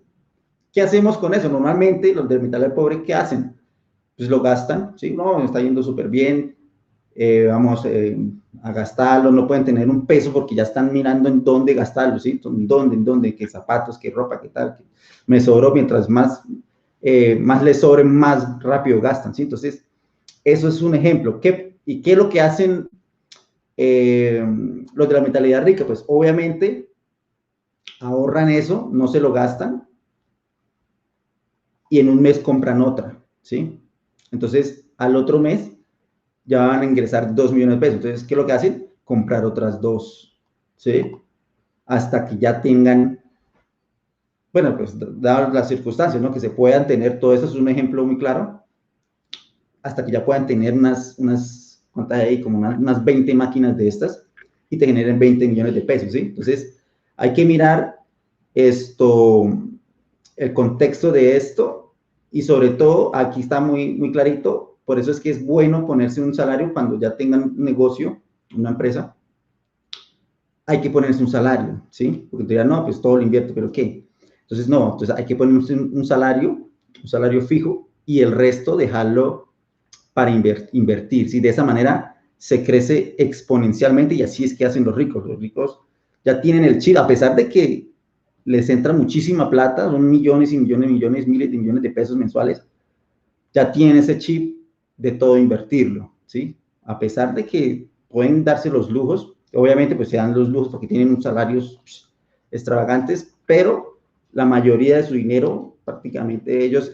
¿qué hacemos con eso? Normalmente los del metal pobre, ¿qué hacen? Pues lo gastan, ¿sí? No, me está yendo súper bien, vamos a gastarlo, no pueden tener un peso porque ya están mirando en dónde gastarlo, ¿sí? En dónde, qué zapatos, qué ropa, qué tal, me sobró, mientras más les sobre, más rápido gastan, ¿sí? Entonces, eso es un ejemplo. ¿Y qué es lo que hacen los de la mentalidad rica? Pues obviamente ahorran eso, no se lo gastan y en un mes compran otra, ¿sí? Entonces, al otro mes ya van a ingresar $2.000.000. Entonces, ¿qué es lo que hacen? Comprar otras dos, ¿sí? Hasta que ya tengan, bueno, pues dadas las circunstancias, ¿no? Que se puedan tener, todo eso es un ejemplo muy claro, hasta que ya puedan tener ¿cuántas hay? Como unas 20 máquinas de estas y te generen $20.000.000, ¿sí? Entonces, hay que mirar el contexto de esto y sobre todo, aquí está muy, muy clarito, por eso es que es bueno ponerse un salario cuando ya tengan un negocio, una empresa, hay que ponerse un salario, ¿sí? Porque te dirán, no, pues todo lo invierto, ¿pero qué? Entonces, no, entonces hay que ponerse un salario fijo y el resto dejarlo para invertir, ¿sí? De esa manera se crece exponencialmente y así es que hacen los ricos. Los ricos ya tienen el chip, a pesar de que les entra muchísima plata, son millones y millones, millones, miles de millones de pesos mensuales, ya tienen ese chip de todo invertirlo, ¿sí? A pesar de que pueden darse los lujos, obviamente pues se dan los lujos porque tienen unos salarios extravagantes, pero la mayoría de su dinero, prácticamente ellos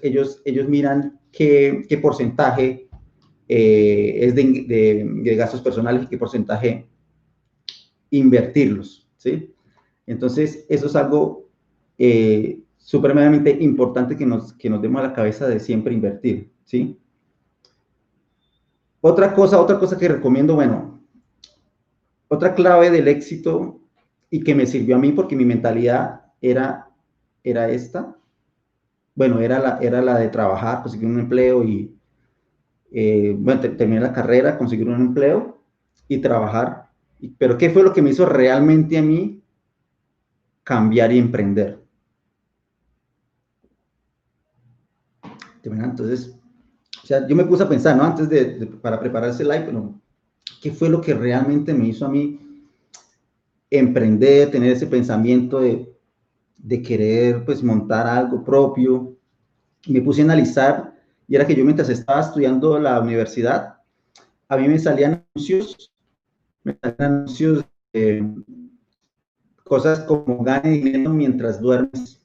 miran qué porcentaje es de gastos personales y qué porcentaje invertirlos, ¿sí? Entonces, eso es algo supremamente importante que nos demos a la cabeza de siempre invertir, ¿sí? Otra cosa que recomiendo, bueno, otra clave del éxito y que me sirvió a mí porque mi mentalidad era esta, bueno, era la de trabajar, conseguir un empleo y, bueno, terminé la carrera, conseguir un empleo y trabajar. Pero ¿qué fue lo que me hizo realmente a mí cambiar y emprender? Entonces, o sea, yo me puse a pensar, ¿no? Antes para preparar ese live, pero ¿qué fue lo que realmente me hizo a mí emprender, tener ese pensamiento de querer, pues, montar algo propio? Me puse a analizar y era que yo mientras estaba estudiando la universidad, a mí me salían anuncios de cosas como gane dinero mientras duermes,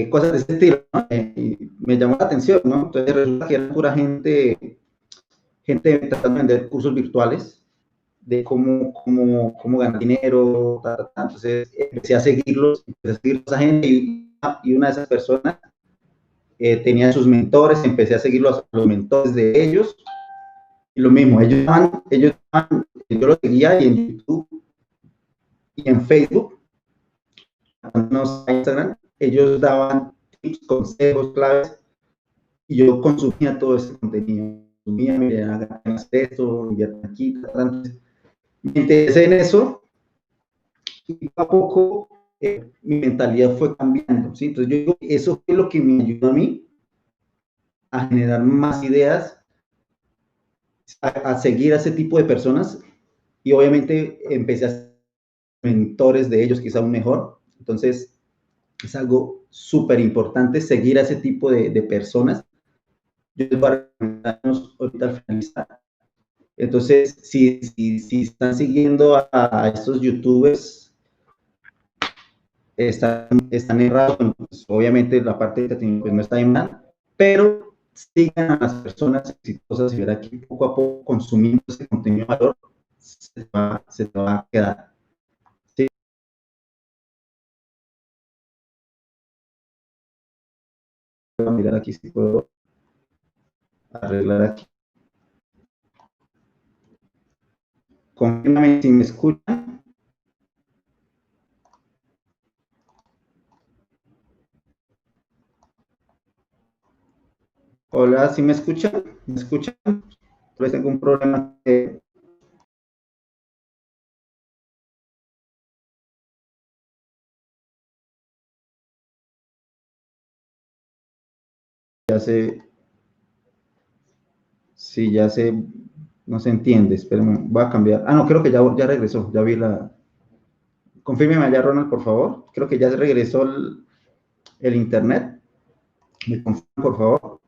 cosas de ese estilo, ¿no? Y me llamó la atención, ¿no? Entonces resulta que era pura gente tratando de vender cursos virtuales de cómo ganar dinero, entonces empecé a seguirlos, a esa gente y una de esas personas tenían sus mentores, empecé a seguir los mentores de ellos, y lo mismo, yo los seguía y en YouTube y en Facebook, no Instagram, ellos daban tips, consejos, claves, y yo consumía todo ese contenido. Consumía, miren, hagan esto, inviertan aquí, entonces, me interesé en eso, y poco a poco mi mentalidad fue cambiando, ¿sí? Entonces yo digo, eso fue lo que me ayudó a mí a generar más ideas, a seguir a ese tipo de personas, y obviamente empecé a ser mentores de ellos, quizá aún mejor. Entonces es algo súper importante seguir a ese tipo de personas. Yo les voy a recomendar ahorita al finalizar. Entonces, si están siguiendo a estos youtubers, están errados, pues, obviamente la parte de entretenimiento pues, no está bien mal, pero sigan a las personas exitosas y verá que poco a poco consumiendo ese contenido de valor se te va a quedar. ¿Sí? Voy a mirar aquí si puedo arreglar aquí. Confírmame si me escuchan. Hola, ¿sí me escuchan? ¿Me escuchan? ¿Pues tengo un problema? Ya sé, sí, ya sé, no se entiende, espérenme, voy a cambiar. Ah, no, creo que ya regresó, ya vi la... Confírmeme allá, Ronald, por favor. Creo que ya se regresó el internet. ¿Me confirma, por favor?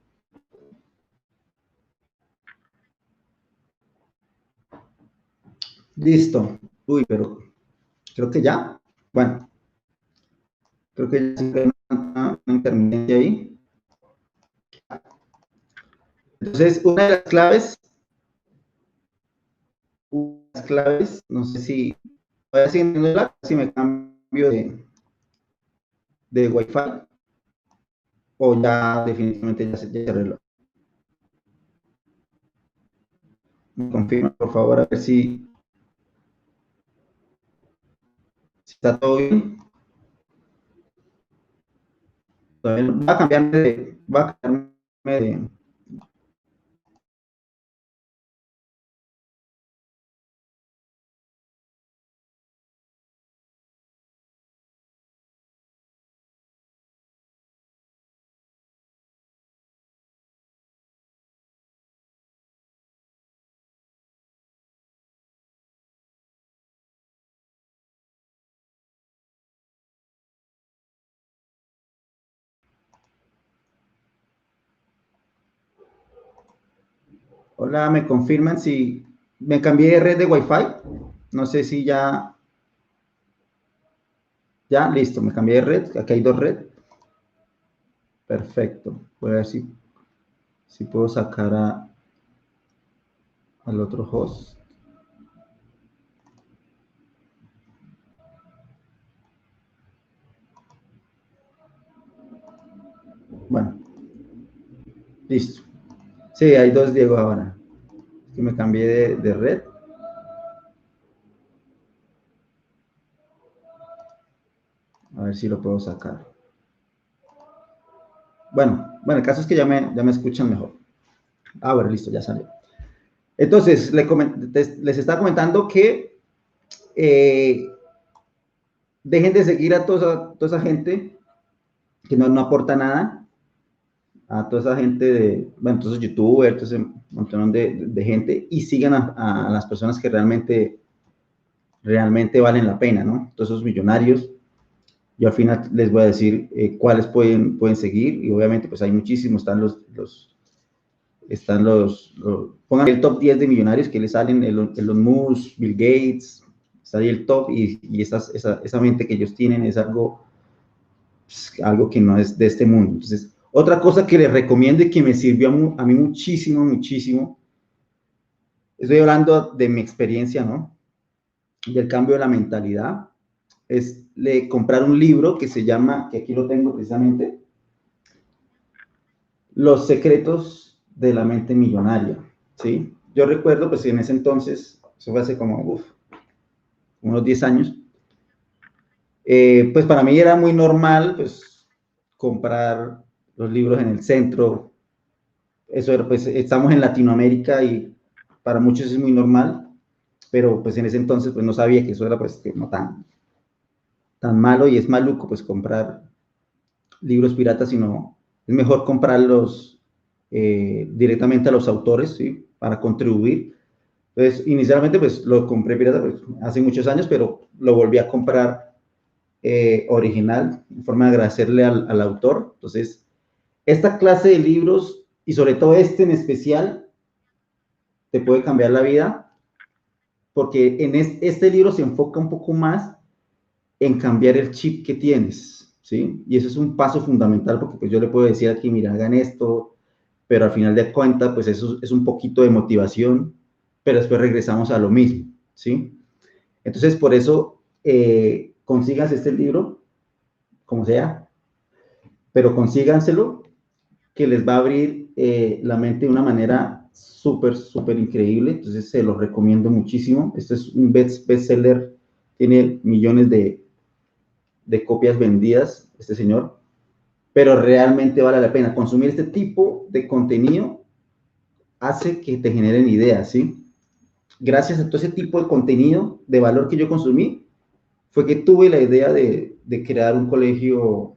Listo. Uy, pero creo que ya. Bueno, creo que ya se una intermitencia ahí. Entonces, una de las claves, no sé si voy a seguir si me cambio de Wi-Fi o ya definitivamente ya se arregló. Me confirma, por favor, a ver si está todo bien. Va a cambiarme de... Hola, ¿me confirman si me cambié de red de Wi-Fi? No sé si ya, listo, me cambié de red. Aquí hay dos redes. Perfecto. Voy a ver si puedo sacar al otro host. Bueno, listo. Sí, hay dos Diego ahora. Es que me cambié de red. A ver si lo puedo sacar. Bueno, el caso es que ya me escuchan mejor. Ah, bueno, listo, ya salió. Entonces, les estaba comentando que eh, dejen de seguir a toda esa gente que no aporta nada, a toda esa gente bueno, todos esos youtubers, todo ese montón de gente, y sigan a las personas que realmente valen la pena, ¿no? Todos esos millonarios. Yo al final les voy a decir cuáles pueden seguir, y obviamente pues hay muchísimos, pongan el top 10 de millonarios que les salen, Elon Musk, Bill Gates, está ahí el top, y esa mente que ellos tienen es algo que no es de este mundo. Entonces, otra cosa que les recomiendo y que me sirvió a mí muchísimo, muchísimo, estoy hablando de mi experiencia, ¿no? Del cambio de la mentalidad, es comprar un libro que se llama, que aquí lo tengo precisamente, Los secretos de la mente millonaria, ¿sí? Yo recuerdo, pues en ese entonces, eso fue hace como, unos 10 años, pues para mí era muy normal, pues, comprar los libros en el centro. Eso era, pues, estamos en Latinoamérica y para muchos es muy normal, pero pues en ese entonces, pues no sabía que eso era, pues, que no tan malo y es maluco, pues, comprar libros piratas, sino es mejor comprarlos directamente a los autores, ¿sí? Para contribuir. Entonces, inicialmente, pues, lo compré pirata pues, hace muchos años, pero lo volví a comprar original, en forma de agradecerle al autor. Entonces, esta clase de libros, y sobre todo este en especial, te puede cambiar la vida, porque en este libro se enfoca un poco más en cambiar el chip que tienes, ¿sí? Y eso es un paso fundamental, porque pues yo le puedo decir aquí, mira, hagan esto, pero al final de cuentas, pues eso es un poquito de motivación, pero después regresamos a lo mismo, ¿sí? Entonces, por eso, consíganse este libro, como sea, pero consíganselo, que les va a abrir la mente de una manera súper, súper increíble. Entonces, se los recomiendo muchísimo. Este es un bestseller, tiene millones de copias vendidas, este señor, pero realmente vale la pena. Consumir este tipo de contenido hace que te generen ideas, ¿sí? Gracias a todo ese tipo de contenido de valor que yo consumí, fue que tuve la idea de crear un colegio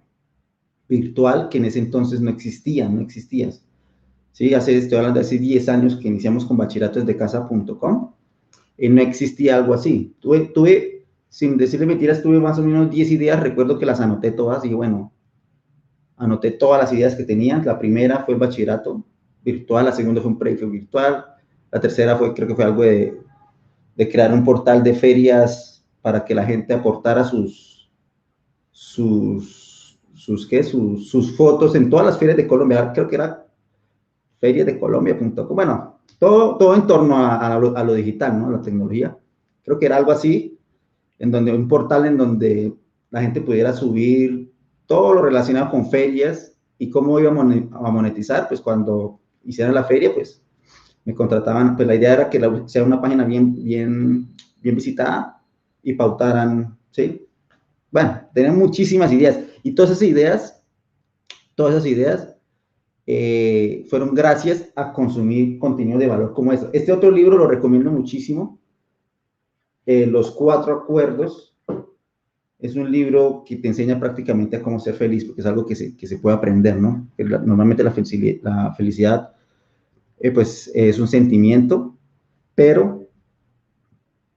virtual que en ese entonces no existía, no existía. Sí, estoy hablando de hace 10 años que iniciamos con bachilleratosdecasa.com, no existía algo así. Sin decirle mentiras, tuve más o menos 10 ideas, recuerdo que las anoté todas y bueno, anoté todas las ideas que tenía. La primera fue el bachillerato virtual, la segunda fue un proyecto virtual, la tercera fue, creo que fue algo de crear un portal de ferias para que la gente aportara sus fotos en todas las ferias de Colombia. Creo que era feriasdecolombia.com. Bueno, todo en torno a lo digital, ¿no? A la tecnología. Creo que era algo así, en donde un portal en donde la gente pudiera subir todo lo relacionado con ferias y cómo iba a monetizar, pues cuando hicieran la feria, pues me contrataban, pues la idea era que sea una página bien visitada y pautaran, ¿sí? Bueno, tenía muchísimas ideas y todas esas ideas fueron gracias a consumir contenido de valor como esto. Este otro libro lo recomiendo muchísimo, Los Cuatro Acuerdos. Es un libro que te enseña prácticamente a cómo ser feliz, porque es algo que se puede aprender, ¿no? Normalmente la felicidad pues es un sentimiento, pero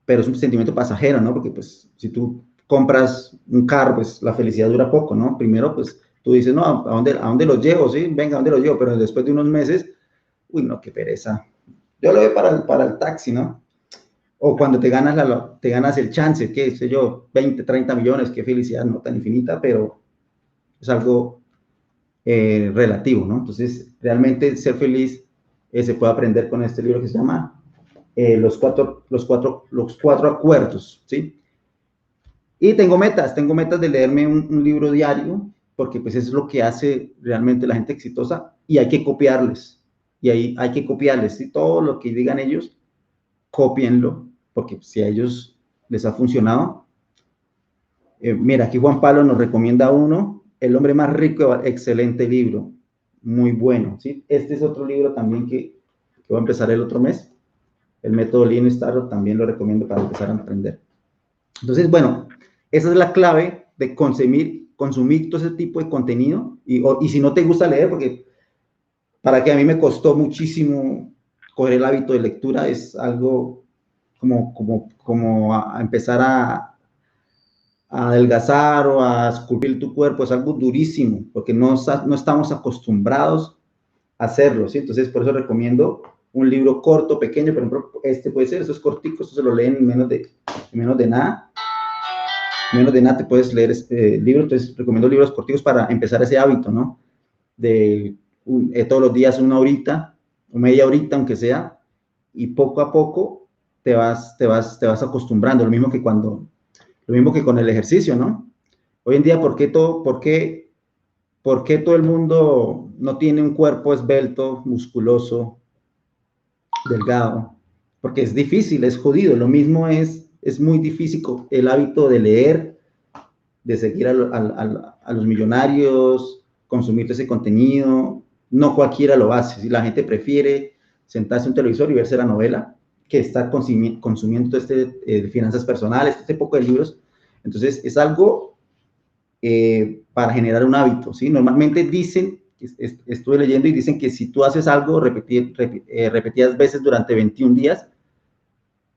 es un sentimiento pasajero, ¿no? Porque pues si tú compras un carro, pues la felicidad dura poco, ¿no? Primero, pues tú dices, no, ¿a dónde los llevo? Sí, venga, ¿a dónde los llevo? Pero después de unos meses, uy, no, qué pereza. Yo lo veo para el taxi, ¿no? O cuando te ganas el chance, qué sé yo, 20, 30 millones, qué felicidad, no tan infinita, pero es algo relativo, ¿no? Entonces, realmente ser feliz se puede aprender con este libro que se llama los cuatro acuerdos, ¿sí? Y tengo metas de leerme un libro diario, porque pues eso es lo que hace realmente la gente exitosa, y hay que copiarles, y ahí hay que copiarles, ¿sí? Todo lo que digan ellos, cópienlo, porque si a ellos les ha funcionado. Mira, aquí Juan Pablo nos recomienda uno, El hombre más rico, excelente libro, muy bueno, ¿sí? Este es otro libro también que voy a empezar el otro mes, el método Lean Startup, también lo recomiendo para empezar a aprender. Entonces, bueno, esa es la clave de consumir todo ese tipo de contenido, y si no te gusta leer, porque para que a mí me costó muchísimo coger el hábito de lectura, es algo como a empezar a adelgazar o a esculpir tu cuerpo, es algo durísimo, porque no estamos acostumbrados a hacerlo, ¿sí? Entonces, por eso recomiendo un libro corto, pequeño, por ejemplo, este puede ser, esto es cortico, esto se lo leen en menos de nada. Menos de nada te puedes leer este libro, entonces recomiendo libros corticos para empezar ese hábito, ¿no? De todos los días una horita, o media horita, aunque sea, y poco a poco te vas acostumbrando, lo mismo que con el ejercicio, ¿no? Hoy en día, ¿por qué todo el mundo no tiene un cuerpo esbelto, musculoso, delgado, porque es difícil, es jodido. Lo mismo es muy difícil el hábito de leer, de seguir a los millonarios, consumir ese contenido. No cualquiera lo hace. Si la gente prefiere sentarse en un televisor y verse la novela que estar consumiendo todo finanzas personales, este poco de libros. Entonces, es algo para generar un hábito, ¿sí? Normalmente dicen, estuve leyendo y dicen que si tú haces algo repetidas veces durante 21 días,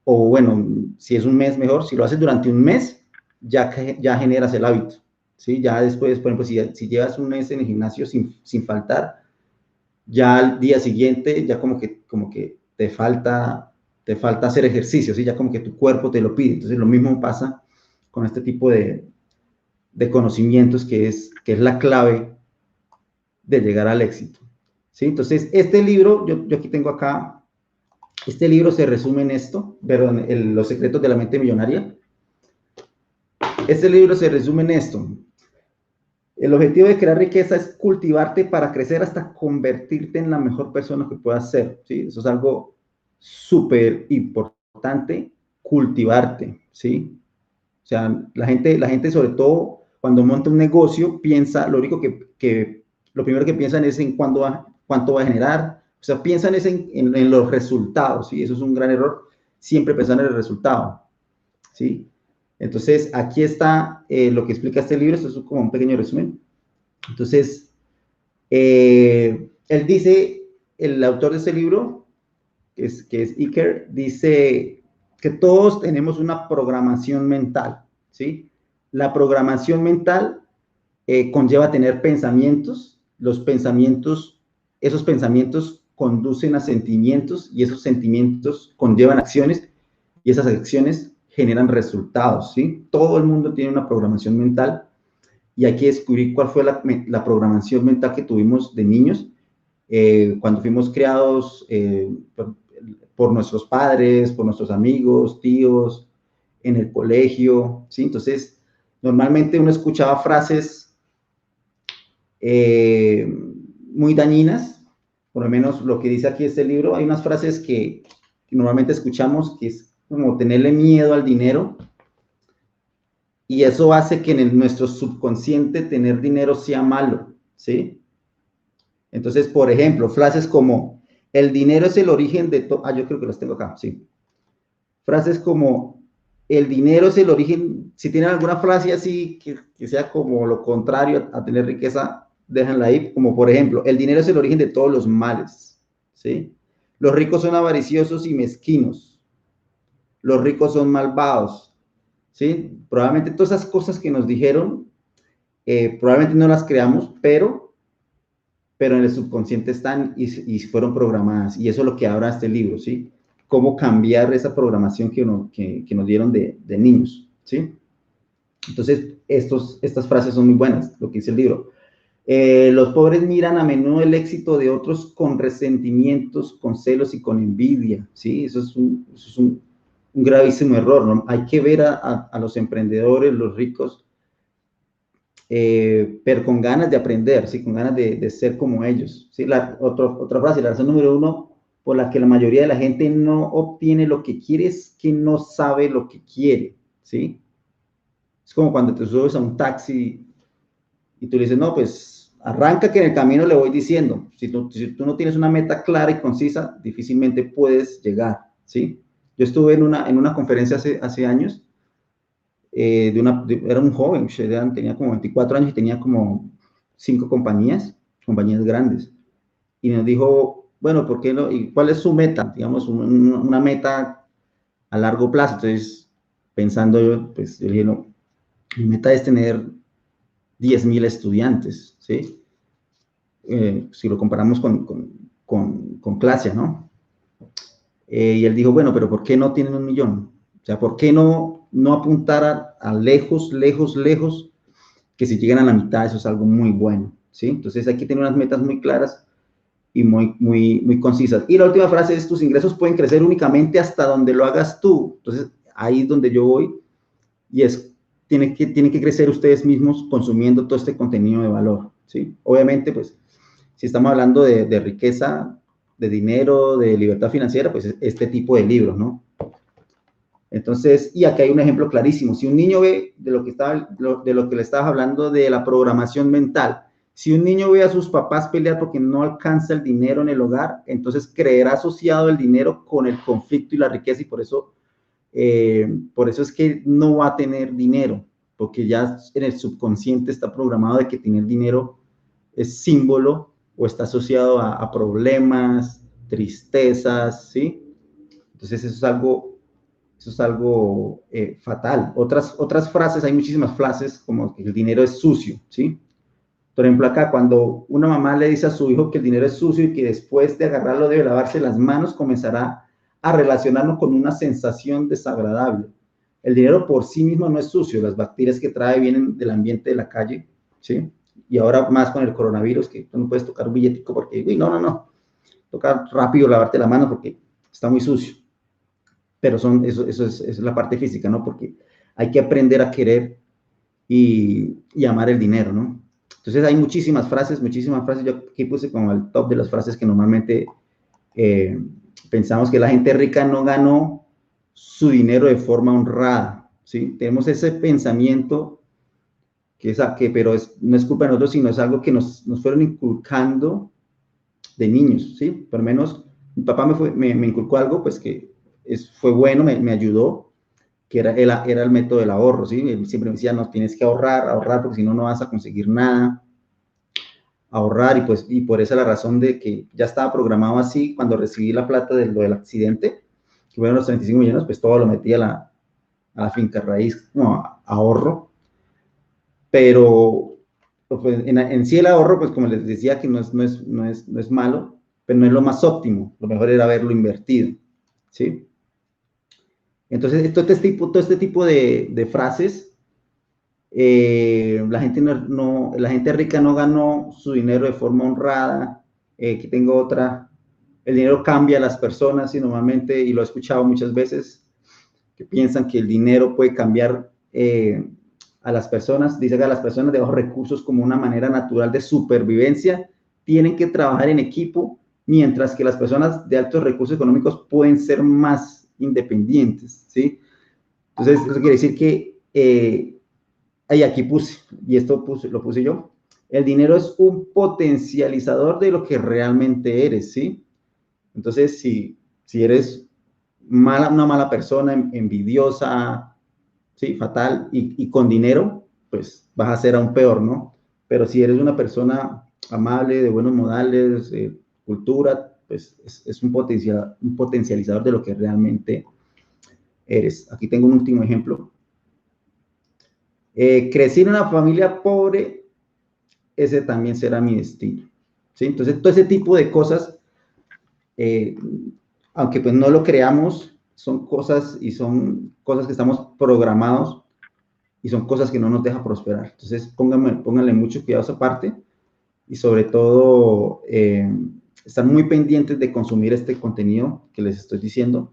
o bueno, si es un mes mejor, si lo haces durante un mes, ya generas el hábito, ¿sí? Ya después, por ejemplo, si llevas un mes en el gimnasio sin faltar, ya al día siguiente, ya como que te falta hacer ejercicio, ¿sí? Ya como que tu cuerpo te lo pide. Entonces, lo mismo pasa con este tipo de conocimientos que es la clave de llegar al éxito, ¿sí? Entonces, este libro, yo aquí tengo acá, este libro se resume en esto, perdón, Los secretos de la mente millonaria. Este libro se resume en esto. El objetivo de crear riqueza es cultivarte para crecer hasta convertirte en la mejor persona que puedas ser, ¿sí? Eso es algo súper importante, cultivarte, ¿sí? O sea, la gente sobre todo cuando monta un negocio piensa, lo primero que piensan es en cuánto va a generar, o sea, piensan es en los resultados, ¿sí? Eso es un gran error, siempre pensar en el resultado, ¿sí? Entonces, aquí está lo que explica este libro, esto es como un pequeño resumen. Entonces, él dice, el autor de este libro, que es Iker, dice que todos tenemos una programación mental, ¿sí? La programación mental conlleva tener pensamientos, esos pensamientos conducen a sentimientos y esos sentimientos conllevan acciones y esas acciones generan resultados, ¿sí? Todo el mundo tiene una programación mental y hay que descubrir cuál fue la programación mental que tuvimos de niños cuando fuimos criados por nuestros padres, por nuestros amigos, tíos, en el colegio, ¿sí? Entonces, normalmente uno escuchaba frases muy dañinas, por lo menos lo que dice aquí este libro, hay unas frases que normalmente escuchamos que es como tenerle miedo al dinero, y eso hace que en nuestro subconsciente tener dinero sea malo, ¿sí? Entonces, por ejemplo, frases como, el dinero es el origen de todo, yo creo que los tengo acá, sí. Frases como, el dinero es el origen, si tienen alguna frase así que sea como lo contrario a tener riqueza, déjenla ahí, como por ejemplo, el dinero es el origen de todos los males, ¿sí? Los ricos son avariciosos y mezquinos. Los ricos son malvados, ¿sí? Probablemente todas esas cosas que nos dijeron, probablemente no las creamos, pero en el subconsciente están y fueron programadas. Y eso es lo que habla este libro, ¿sí? Cómo cambiar esa programación que nos dieron de niños, ¿sí? Entonces, estas frases son muy buenas, lo que dice el libro. Los pobres miran a menudo el éxito de otros con resentimientos, con celos y con envidia, ¿sí? Eso es un gravísimo error, ¿no? Hay que ver a los emprendedores, los ricos, pero con ganas de aprender, ¿sí? Con ganas de ser como ellos, ¿sí? Otra frase, la razón número 1 por la que la mayoría de la gente no obtiene lo que quiere es que no sabe lo que quiere, ¿sí? Es como cuando te subes a un taxi y tú le dices, no, pues arranca que en el camino le voy diciendo. Si tú no tienes una meta clara y concisa, difícilmente puedes llegar, ¿sí? Yo estuve en una conferencia hace años, era un joven, tenía como 24 años y tenía como 5 compañías grandes. Y nos dijo, bueno, ¿por qué no? ¿Y cuál es su meta? Digamos, una meta a largo plazo. Entonces, pensando yo, pues yo dije, no, mi meta es tener 10,000 estudiantes, ¿sí? Si lo comparamos con clase, ¿no? Y él dijo, bueno, pero ¿por qué no tienen 1,000,000? O sea, ¿por qué no apuntar a lejos, lejos, lejos, que si llegan a la mitad eso es algo muy bueno, ¿sí? Entonces hay que tener unas metas muy claras y muy, muy, muy concisas. Y la última frase es, tus ingresos pueden crecer únicamente hasta donde lo hagas tú. Entonces ahí es donde yo voy y tienen que crecer ustedes mismos consumiendo todo este contenido de valor, ¿sí? Obviamente, pues, Si estamos hablando de riqueza, de dinero, de libertad financiera, pues este tipo de libros, ¿no? Entonces, y aquí hay un ejemplo clarísimo. Si un niño ve de lo que le estabas hablando de la programación mental, si un niño ve a sus papás pelear porque no alcanza el dinero en el hogar, entonces creerá asociado el dinero con el conflicto y la riqueza, y por eso es que no va a tener dinero, porque ya en el subconsciente está programado de que tener dinero es símbolo o está asociado a problemas, tristezas, ¿sí? Entonces eso es algo fatal. Otras frases, hay muchísimas frases como que el dinero es sucio, ¿sí? Por ejemplo, acá cuando una mamá le dice a su hijo que el dinero es sucio y que después de agarrarlo debe lavarse las manos, comenzará a relacionarlo con una sensación desagradable. El dinero por sí mismo no es sucio, las bacterias que trae vienen del ambiente de la calle, ¿sí? Y ahora más con el coronavirus, que tú no puedes tocar un billetico porque, uy, no, toca rápido lavarte la mano porque está muy sucio. Pero eso es la parte física, ¿no? Porque hay que aprender a querer y amar el dinero, ¿no? Entonces hay muchísimas frases. Yo aquí puse como el top de las frases que normalmente eh, pensamos que la gente rica no ganó su dinero de forma honrada, ¿sí? Tenemos ese pensamiento pero no es culpa de nosotros, sino es algo que nos fueron inculcando de niños, ¿sí? Por lo menos mi papá me inculcó algo, pues que fue bueno, me ayudó, que era el método del ahorro, ¿sí? Él siempre me decía, no, tienes que ahorrar, porque si no, no vas a conseguir nada. Ahorrar, y por esa es la razón de que ya estaba programado así. Cuando recibí la plata de lo del accidente, que fueron los 35 millones, pues todo lo metí a la finca raíz, no, ahorro. Pero pues, en sí el ahorro, pues como les decía, que no es malo, pero no es lo más óptimo. Lo mejor era haberlo invertido, ¿sí? Entonces, todo este tipo de frases, la gente rica no ganó su dinero de forma honrada. Aquí tengo otra. El dinero cambia a las personas, y normalmente, y lo he escuchado muchas veces, que piensan que el dinero puede cambiar a las personas. Dice que a las personas de bajos recursos, como una manera natural de supervivencia, tienen que trabajar en equipo, mientras que las personas de altos recursos económicos pueden ser más independientes, ¿sí? Entonces, eso quiere decir que, aquí puse, y lo puse yo, el dinero es un potencializador de lo que realmente eres, ¿sí? Entonces, si eres una mala persona, envidiosa, ¿sí? Fatal, y con dinero, pues vas a ser aún peor, ¿no? Pero si eres una persona amable, de buenos modales, cultura, pues es un potencializador de lo que realmente eres. Aquí tengo un último ejemplo. Crecí en una familia pobre, ese también será mi destino, ¿sí? Entonces, todo ese tipo de cosas, eh, aunque pues no lo creamos, son cosas que estamos programados, y son cosas que no nos dejan prosperar. Entonces, pónganle mucho cuidado a esa parte, y sobre todo, estar muy pendientes de consumir este contenido que les estoy diciendo.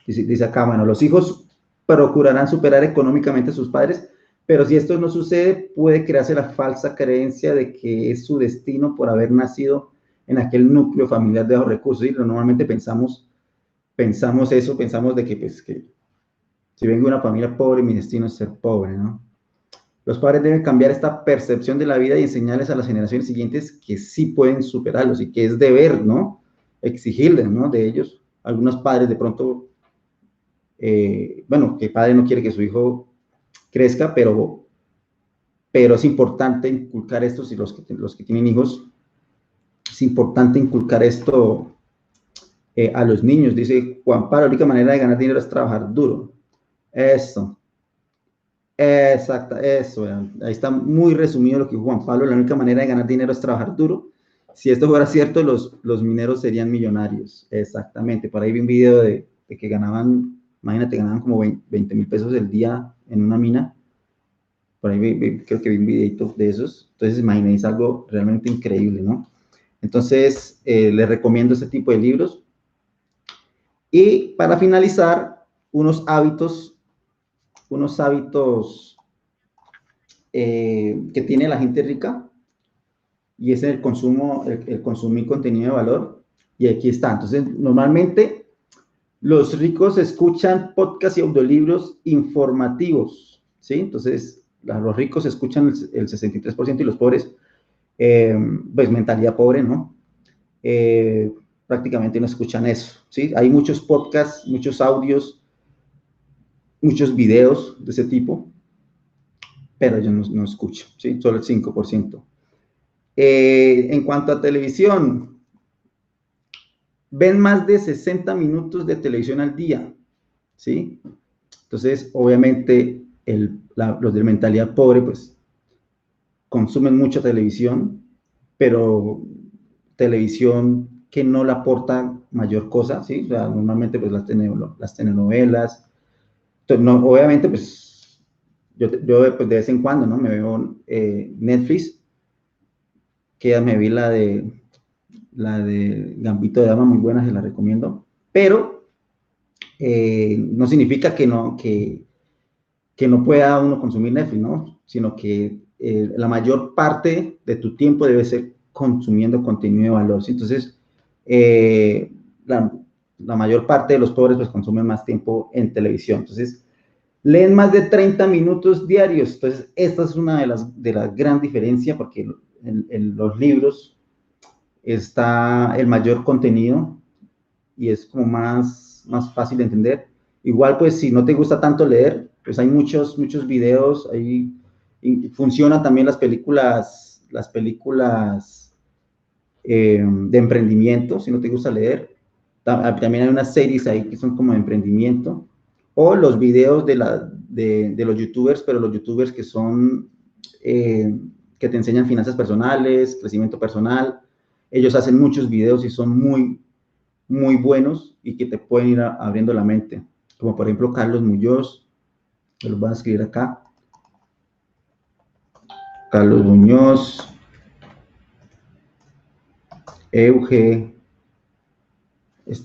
Dice acá, bueno, los hijos procurarán superar económicamente a sus padres, pero si esto no sucede, puede crearse la falsa creencia de que es su destino por haber nacido en aquel núcleo familiar de bajos recursos. Y normalmente pensamos eso, pensamos de que, pues, que si vengo de una familia pobre, mi destino es ser pobre, ¿no? Los padres deben cambiar esta percepción de la vida y enseñarles a las generaciones siguientes que sí pueden superarlos, y que es deber, ¿no? Exigirles, ¿no? De ellos. Algunos padres de pronto, bueno, que padre no quiere que su hijo crezca, pero es importante inculcar esto. Si los que tienen hijos, es importante inculcar esto a los niños. Dice Juan Pablo, la única manera de ganar dinero es trabajar duro. Eso. Exacto, eso. Ahí está muy resumido lo que dijo Juan Pablo. La única manera de ganar dinero es trabajar duro. Si esto fuera cierto, los mineros serían millonarios. Exactamente. Por ahí vi un video de que ganaban, imagínate, ganaban como 20,000 pesos el día en una mina. Por ahí creo que vi un videito de esos. Entonces, imagínense, algo realmente increíble, ¿no? Entonces, les recomiendo este tipo de libros. Y para finalizar, unos hábitos que tiene la gente rica. y es el consumo, el consumir contenido de valor, y aquí está. Entonces, normalmente los ricos escuchan podcasts y audiolibros informativos, ¿sí? Entonces, los ricos escuchan el 63% y los pobres, pues mentalidad pobre, ¿no? Prácticamente no escuchan eso, ¿sí? Hay muchos podcasts, muchos audios, muchos videos de ese tipo, pero ellos no escuchan, ¿sí? Solo el 5%. En cuanto a televisión, ven más de 60 minutos de televisión al día, ¿sí? Entonces, obviamente, los de mentalidad pobre, pues, consumen mucha televisión, pero televisión que no le aporta mayor cosa, ¿sí? O sea, normalmente, pues, las telenovelas. Entonces, no, obviamente, pues, yo pues, de vez en cuando, ¿no? Me veo Netflix, que ya me vi la de Gambito de Dama, muy buena, se la recomiendo, pero no significa que no pueda uno consumir Netflix, ¿no? Sino que la mayor parte de tu tiempo debe ser consumiendo contenido de valor, ¿sí? Entonces, eh, la mayor parte de los pobres pues consumen más tiempo en televisión. Entonces, leen más de 30 minutos diarios. Entonces, esta es una de las gran diferencias, porque en los libros está el mayor contenido y es como más fácil de entender. Igual, pues, si no te gusta tanto leer, pues hay muchos videos, ahí funcionan también las películas de emprendimiento, si no te gusta leer. También hay unas series ahí que son como de emprendimiento, o los videos de los youtubers, pero los youtubers que son, que te enseñan finanzas personales, crecimiento personal. Ellos hacen muchos videos y son muy buenos y que te pueden ir abriendo la mente, como por ejemplo Carlos Muñoz, me los voy a escribir acá. Carlos Muñoz, Euge,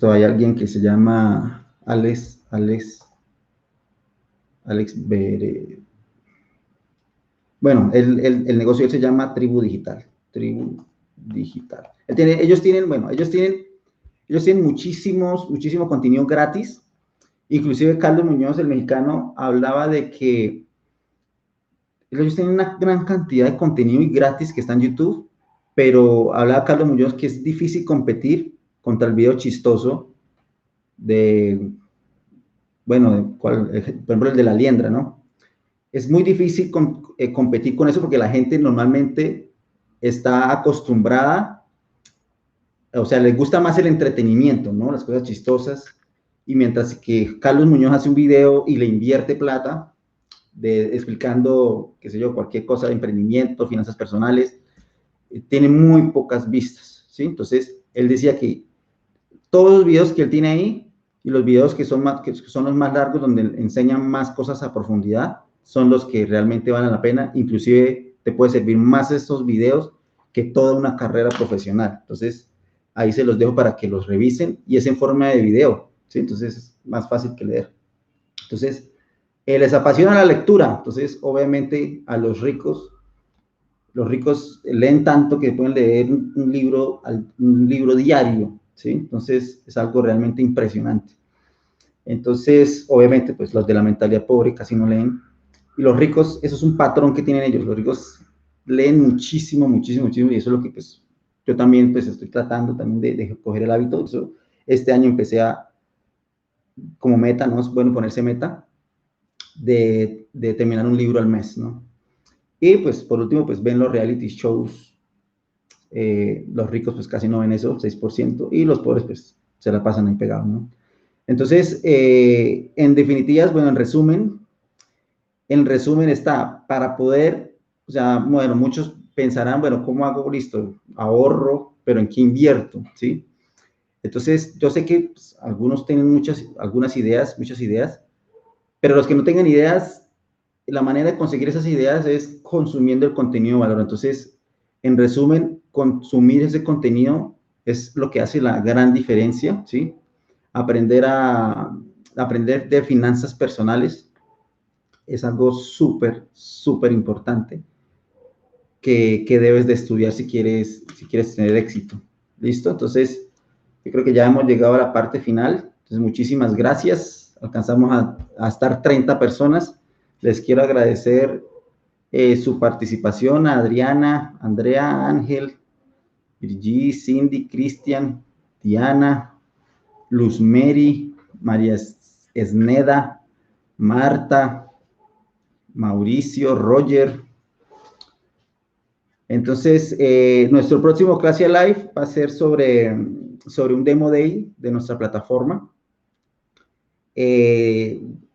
hay alguien que se llama Alex Bere. Bueno, el negocio se llama Tribu Digital. Ellos tienen muchísimo contenido gratis. Inclusive Carlos Muñoz, el mexicano, hablaba de que ellos tienen una gran cantidad de contenido y gratis que está en YouTube, pero hablaba Carlos Muñoz que es difícil competir contra el video chistoso por ejemplo, el de la liendra, ¿no? Es muy difícil competir con eso porque la gente normalmente está acostumbrada, o sea, les gusta más el entretenimiento, ¿no? Las cosas chistosas. Y mientras que Carlos Muñoz hace un video y le invierte plata explicando, qué sé yo, cualquier cosa de emprendimiento, finanzas personales, tiene muy pocas vistas, ¿sí? Entonces, él decía que todos los videos que él tiene ahí y los videos que son los más largos, donde enseñan más cosas a profundidad, son los que realmente valen la pena. Inclusive te puede servir más estos videos que toda una carrera profesional. Entonces, ahí se los dejo para que los revisen y es en forma de video, ¿sí? Entonces, es más fácil que leer. Entonces, les apasiona la lectura. Entonces, obviamente, a los ricos leen tanto que pueden leer un libro diario, ¿sí? Entonces, es algo realmente impresionante. Entonces, obviamente, pues los de la mentalidad pobre casi no leen. Y los ricos, eso es un patrón que tienen ellos. Los ricos leen muchísimo, y eso es lo que, pues, yo también, pues, estoy tratando también de coger el hábito. Este año empecé como meta, ¿no? Es bueno ponerse meta de terminar un libro al mes, ¿no? Y, pues, por último, pues, ven los reality shows. Los ricos, pues, casi no ven eso, 6%, y los pobres, pues, se la pasan ahí pegados, ¿no? Entonces, en definitiva, bueno, en resumen está, para poder, o sea, bueno, muchos pensarán, bueno, ¿cómo hago? Listo, ahorro, pero ¿en qué invierto? ¿Sí? Entonces, yo sé que pues, algunos tienen muchas ideas, pero los que no tengan ideas, la manera de conseguir esas ideas es consumiendo el contenido de valor. Entonces, en resumen, consumir ese contenido es lo que hace la gran diferencia, ¿sí? Aprender de finanzas personales es algo súper importante, que debes de estudiar si quieres tener éxito. ¿Listo? Entonces, yo creo que ya hemos llegado a la parte final. Entonces, muchísimas gracias. Alcanzamos a estar 30 personas. Les quiero agradecer su participación a Adriana, Andrea, Ángel, Virgi, Cindy, Cristian, Diana, Luz Mary, María Esneda, Marta, Mauricio, Roger. Entonces, nuestro próximo Clase Live va a ser sobre un Demo Day de nuestra plataforma.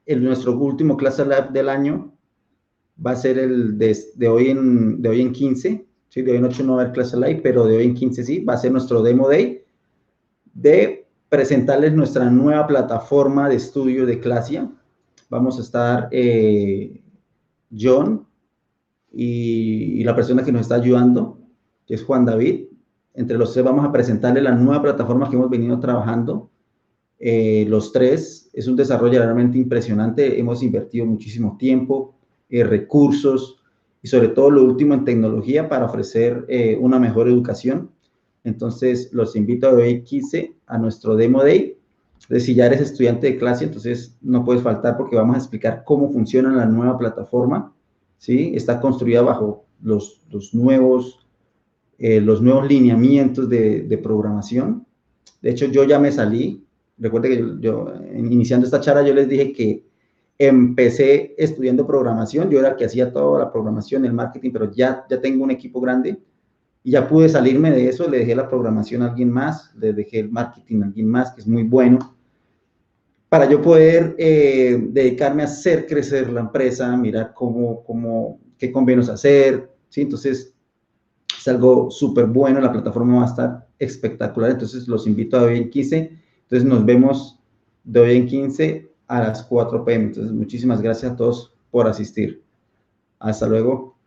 Nuestro último Clase Live del año va a ser el de hoy en 15. ¿Sí? De hoy en 8 no va a haber Clase Live, pero de hoy en 15 sí. Va a ser nuestro Demo Day de presentarles nuestra nueva plataforma de estudio de Clasia. Vamos a estar John y la persona que nos está ayudando, que es Juan David. Entre los tres vamos a presentarle la nueva plataforma que hemos venido trabajando. Los tres, es un desarrollo realmente impresionante. Hemos invertido muchísimo tiempo, recursos y sobre todo lo último en tecnología para ofrecer una mejor educación. Entonces, los invito a hoy 15 a nuestro Demo Day. Entonces, si ya eres estudiante de clase, entonces no puedes faltar porque vamos a explicar cómo funciona la nueva plataforma. ¿Sí? Está construida bajo los nuevos lineamientos de programación. De hecho, yo ya me salí. Recuerde que yo iniciando esta charla, yo les dije que empecé estudiando programación. Yo era el que hacía toda la programación, el marketing, pero ya tengo un equipo grande y ya pude salirme de eso. Le dejé la programación a alguien más, le dejé el marketing a alguien más, que es muy bueno, para yo poder dedicarme a hacer crecer la empresa, mirar qué convenios hacer, ¿sí? Entonces, es algo súper bueno, la plataforma va a estar espectacular, entonces los invito a hoy en 15, entonces nos vemos de hoy en 15 a las 4 p.m. Entonces, muchísimas gracias a todos por asistir. Hasta luego.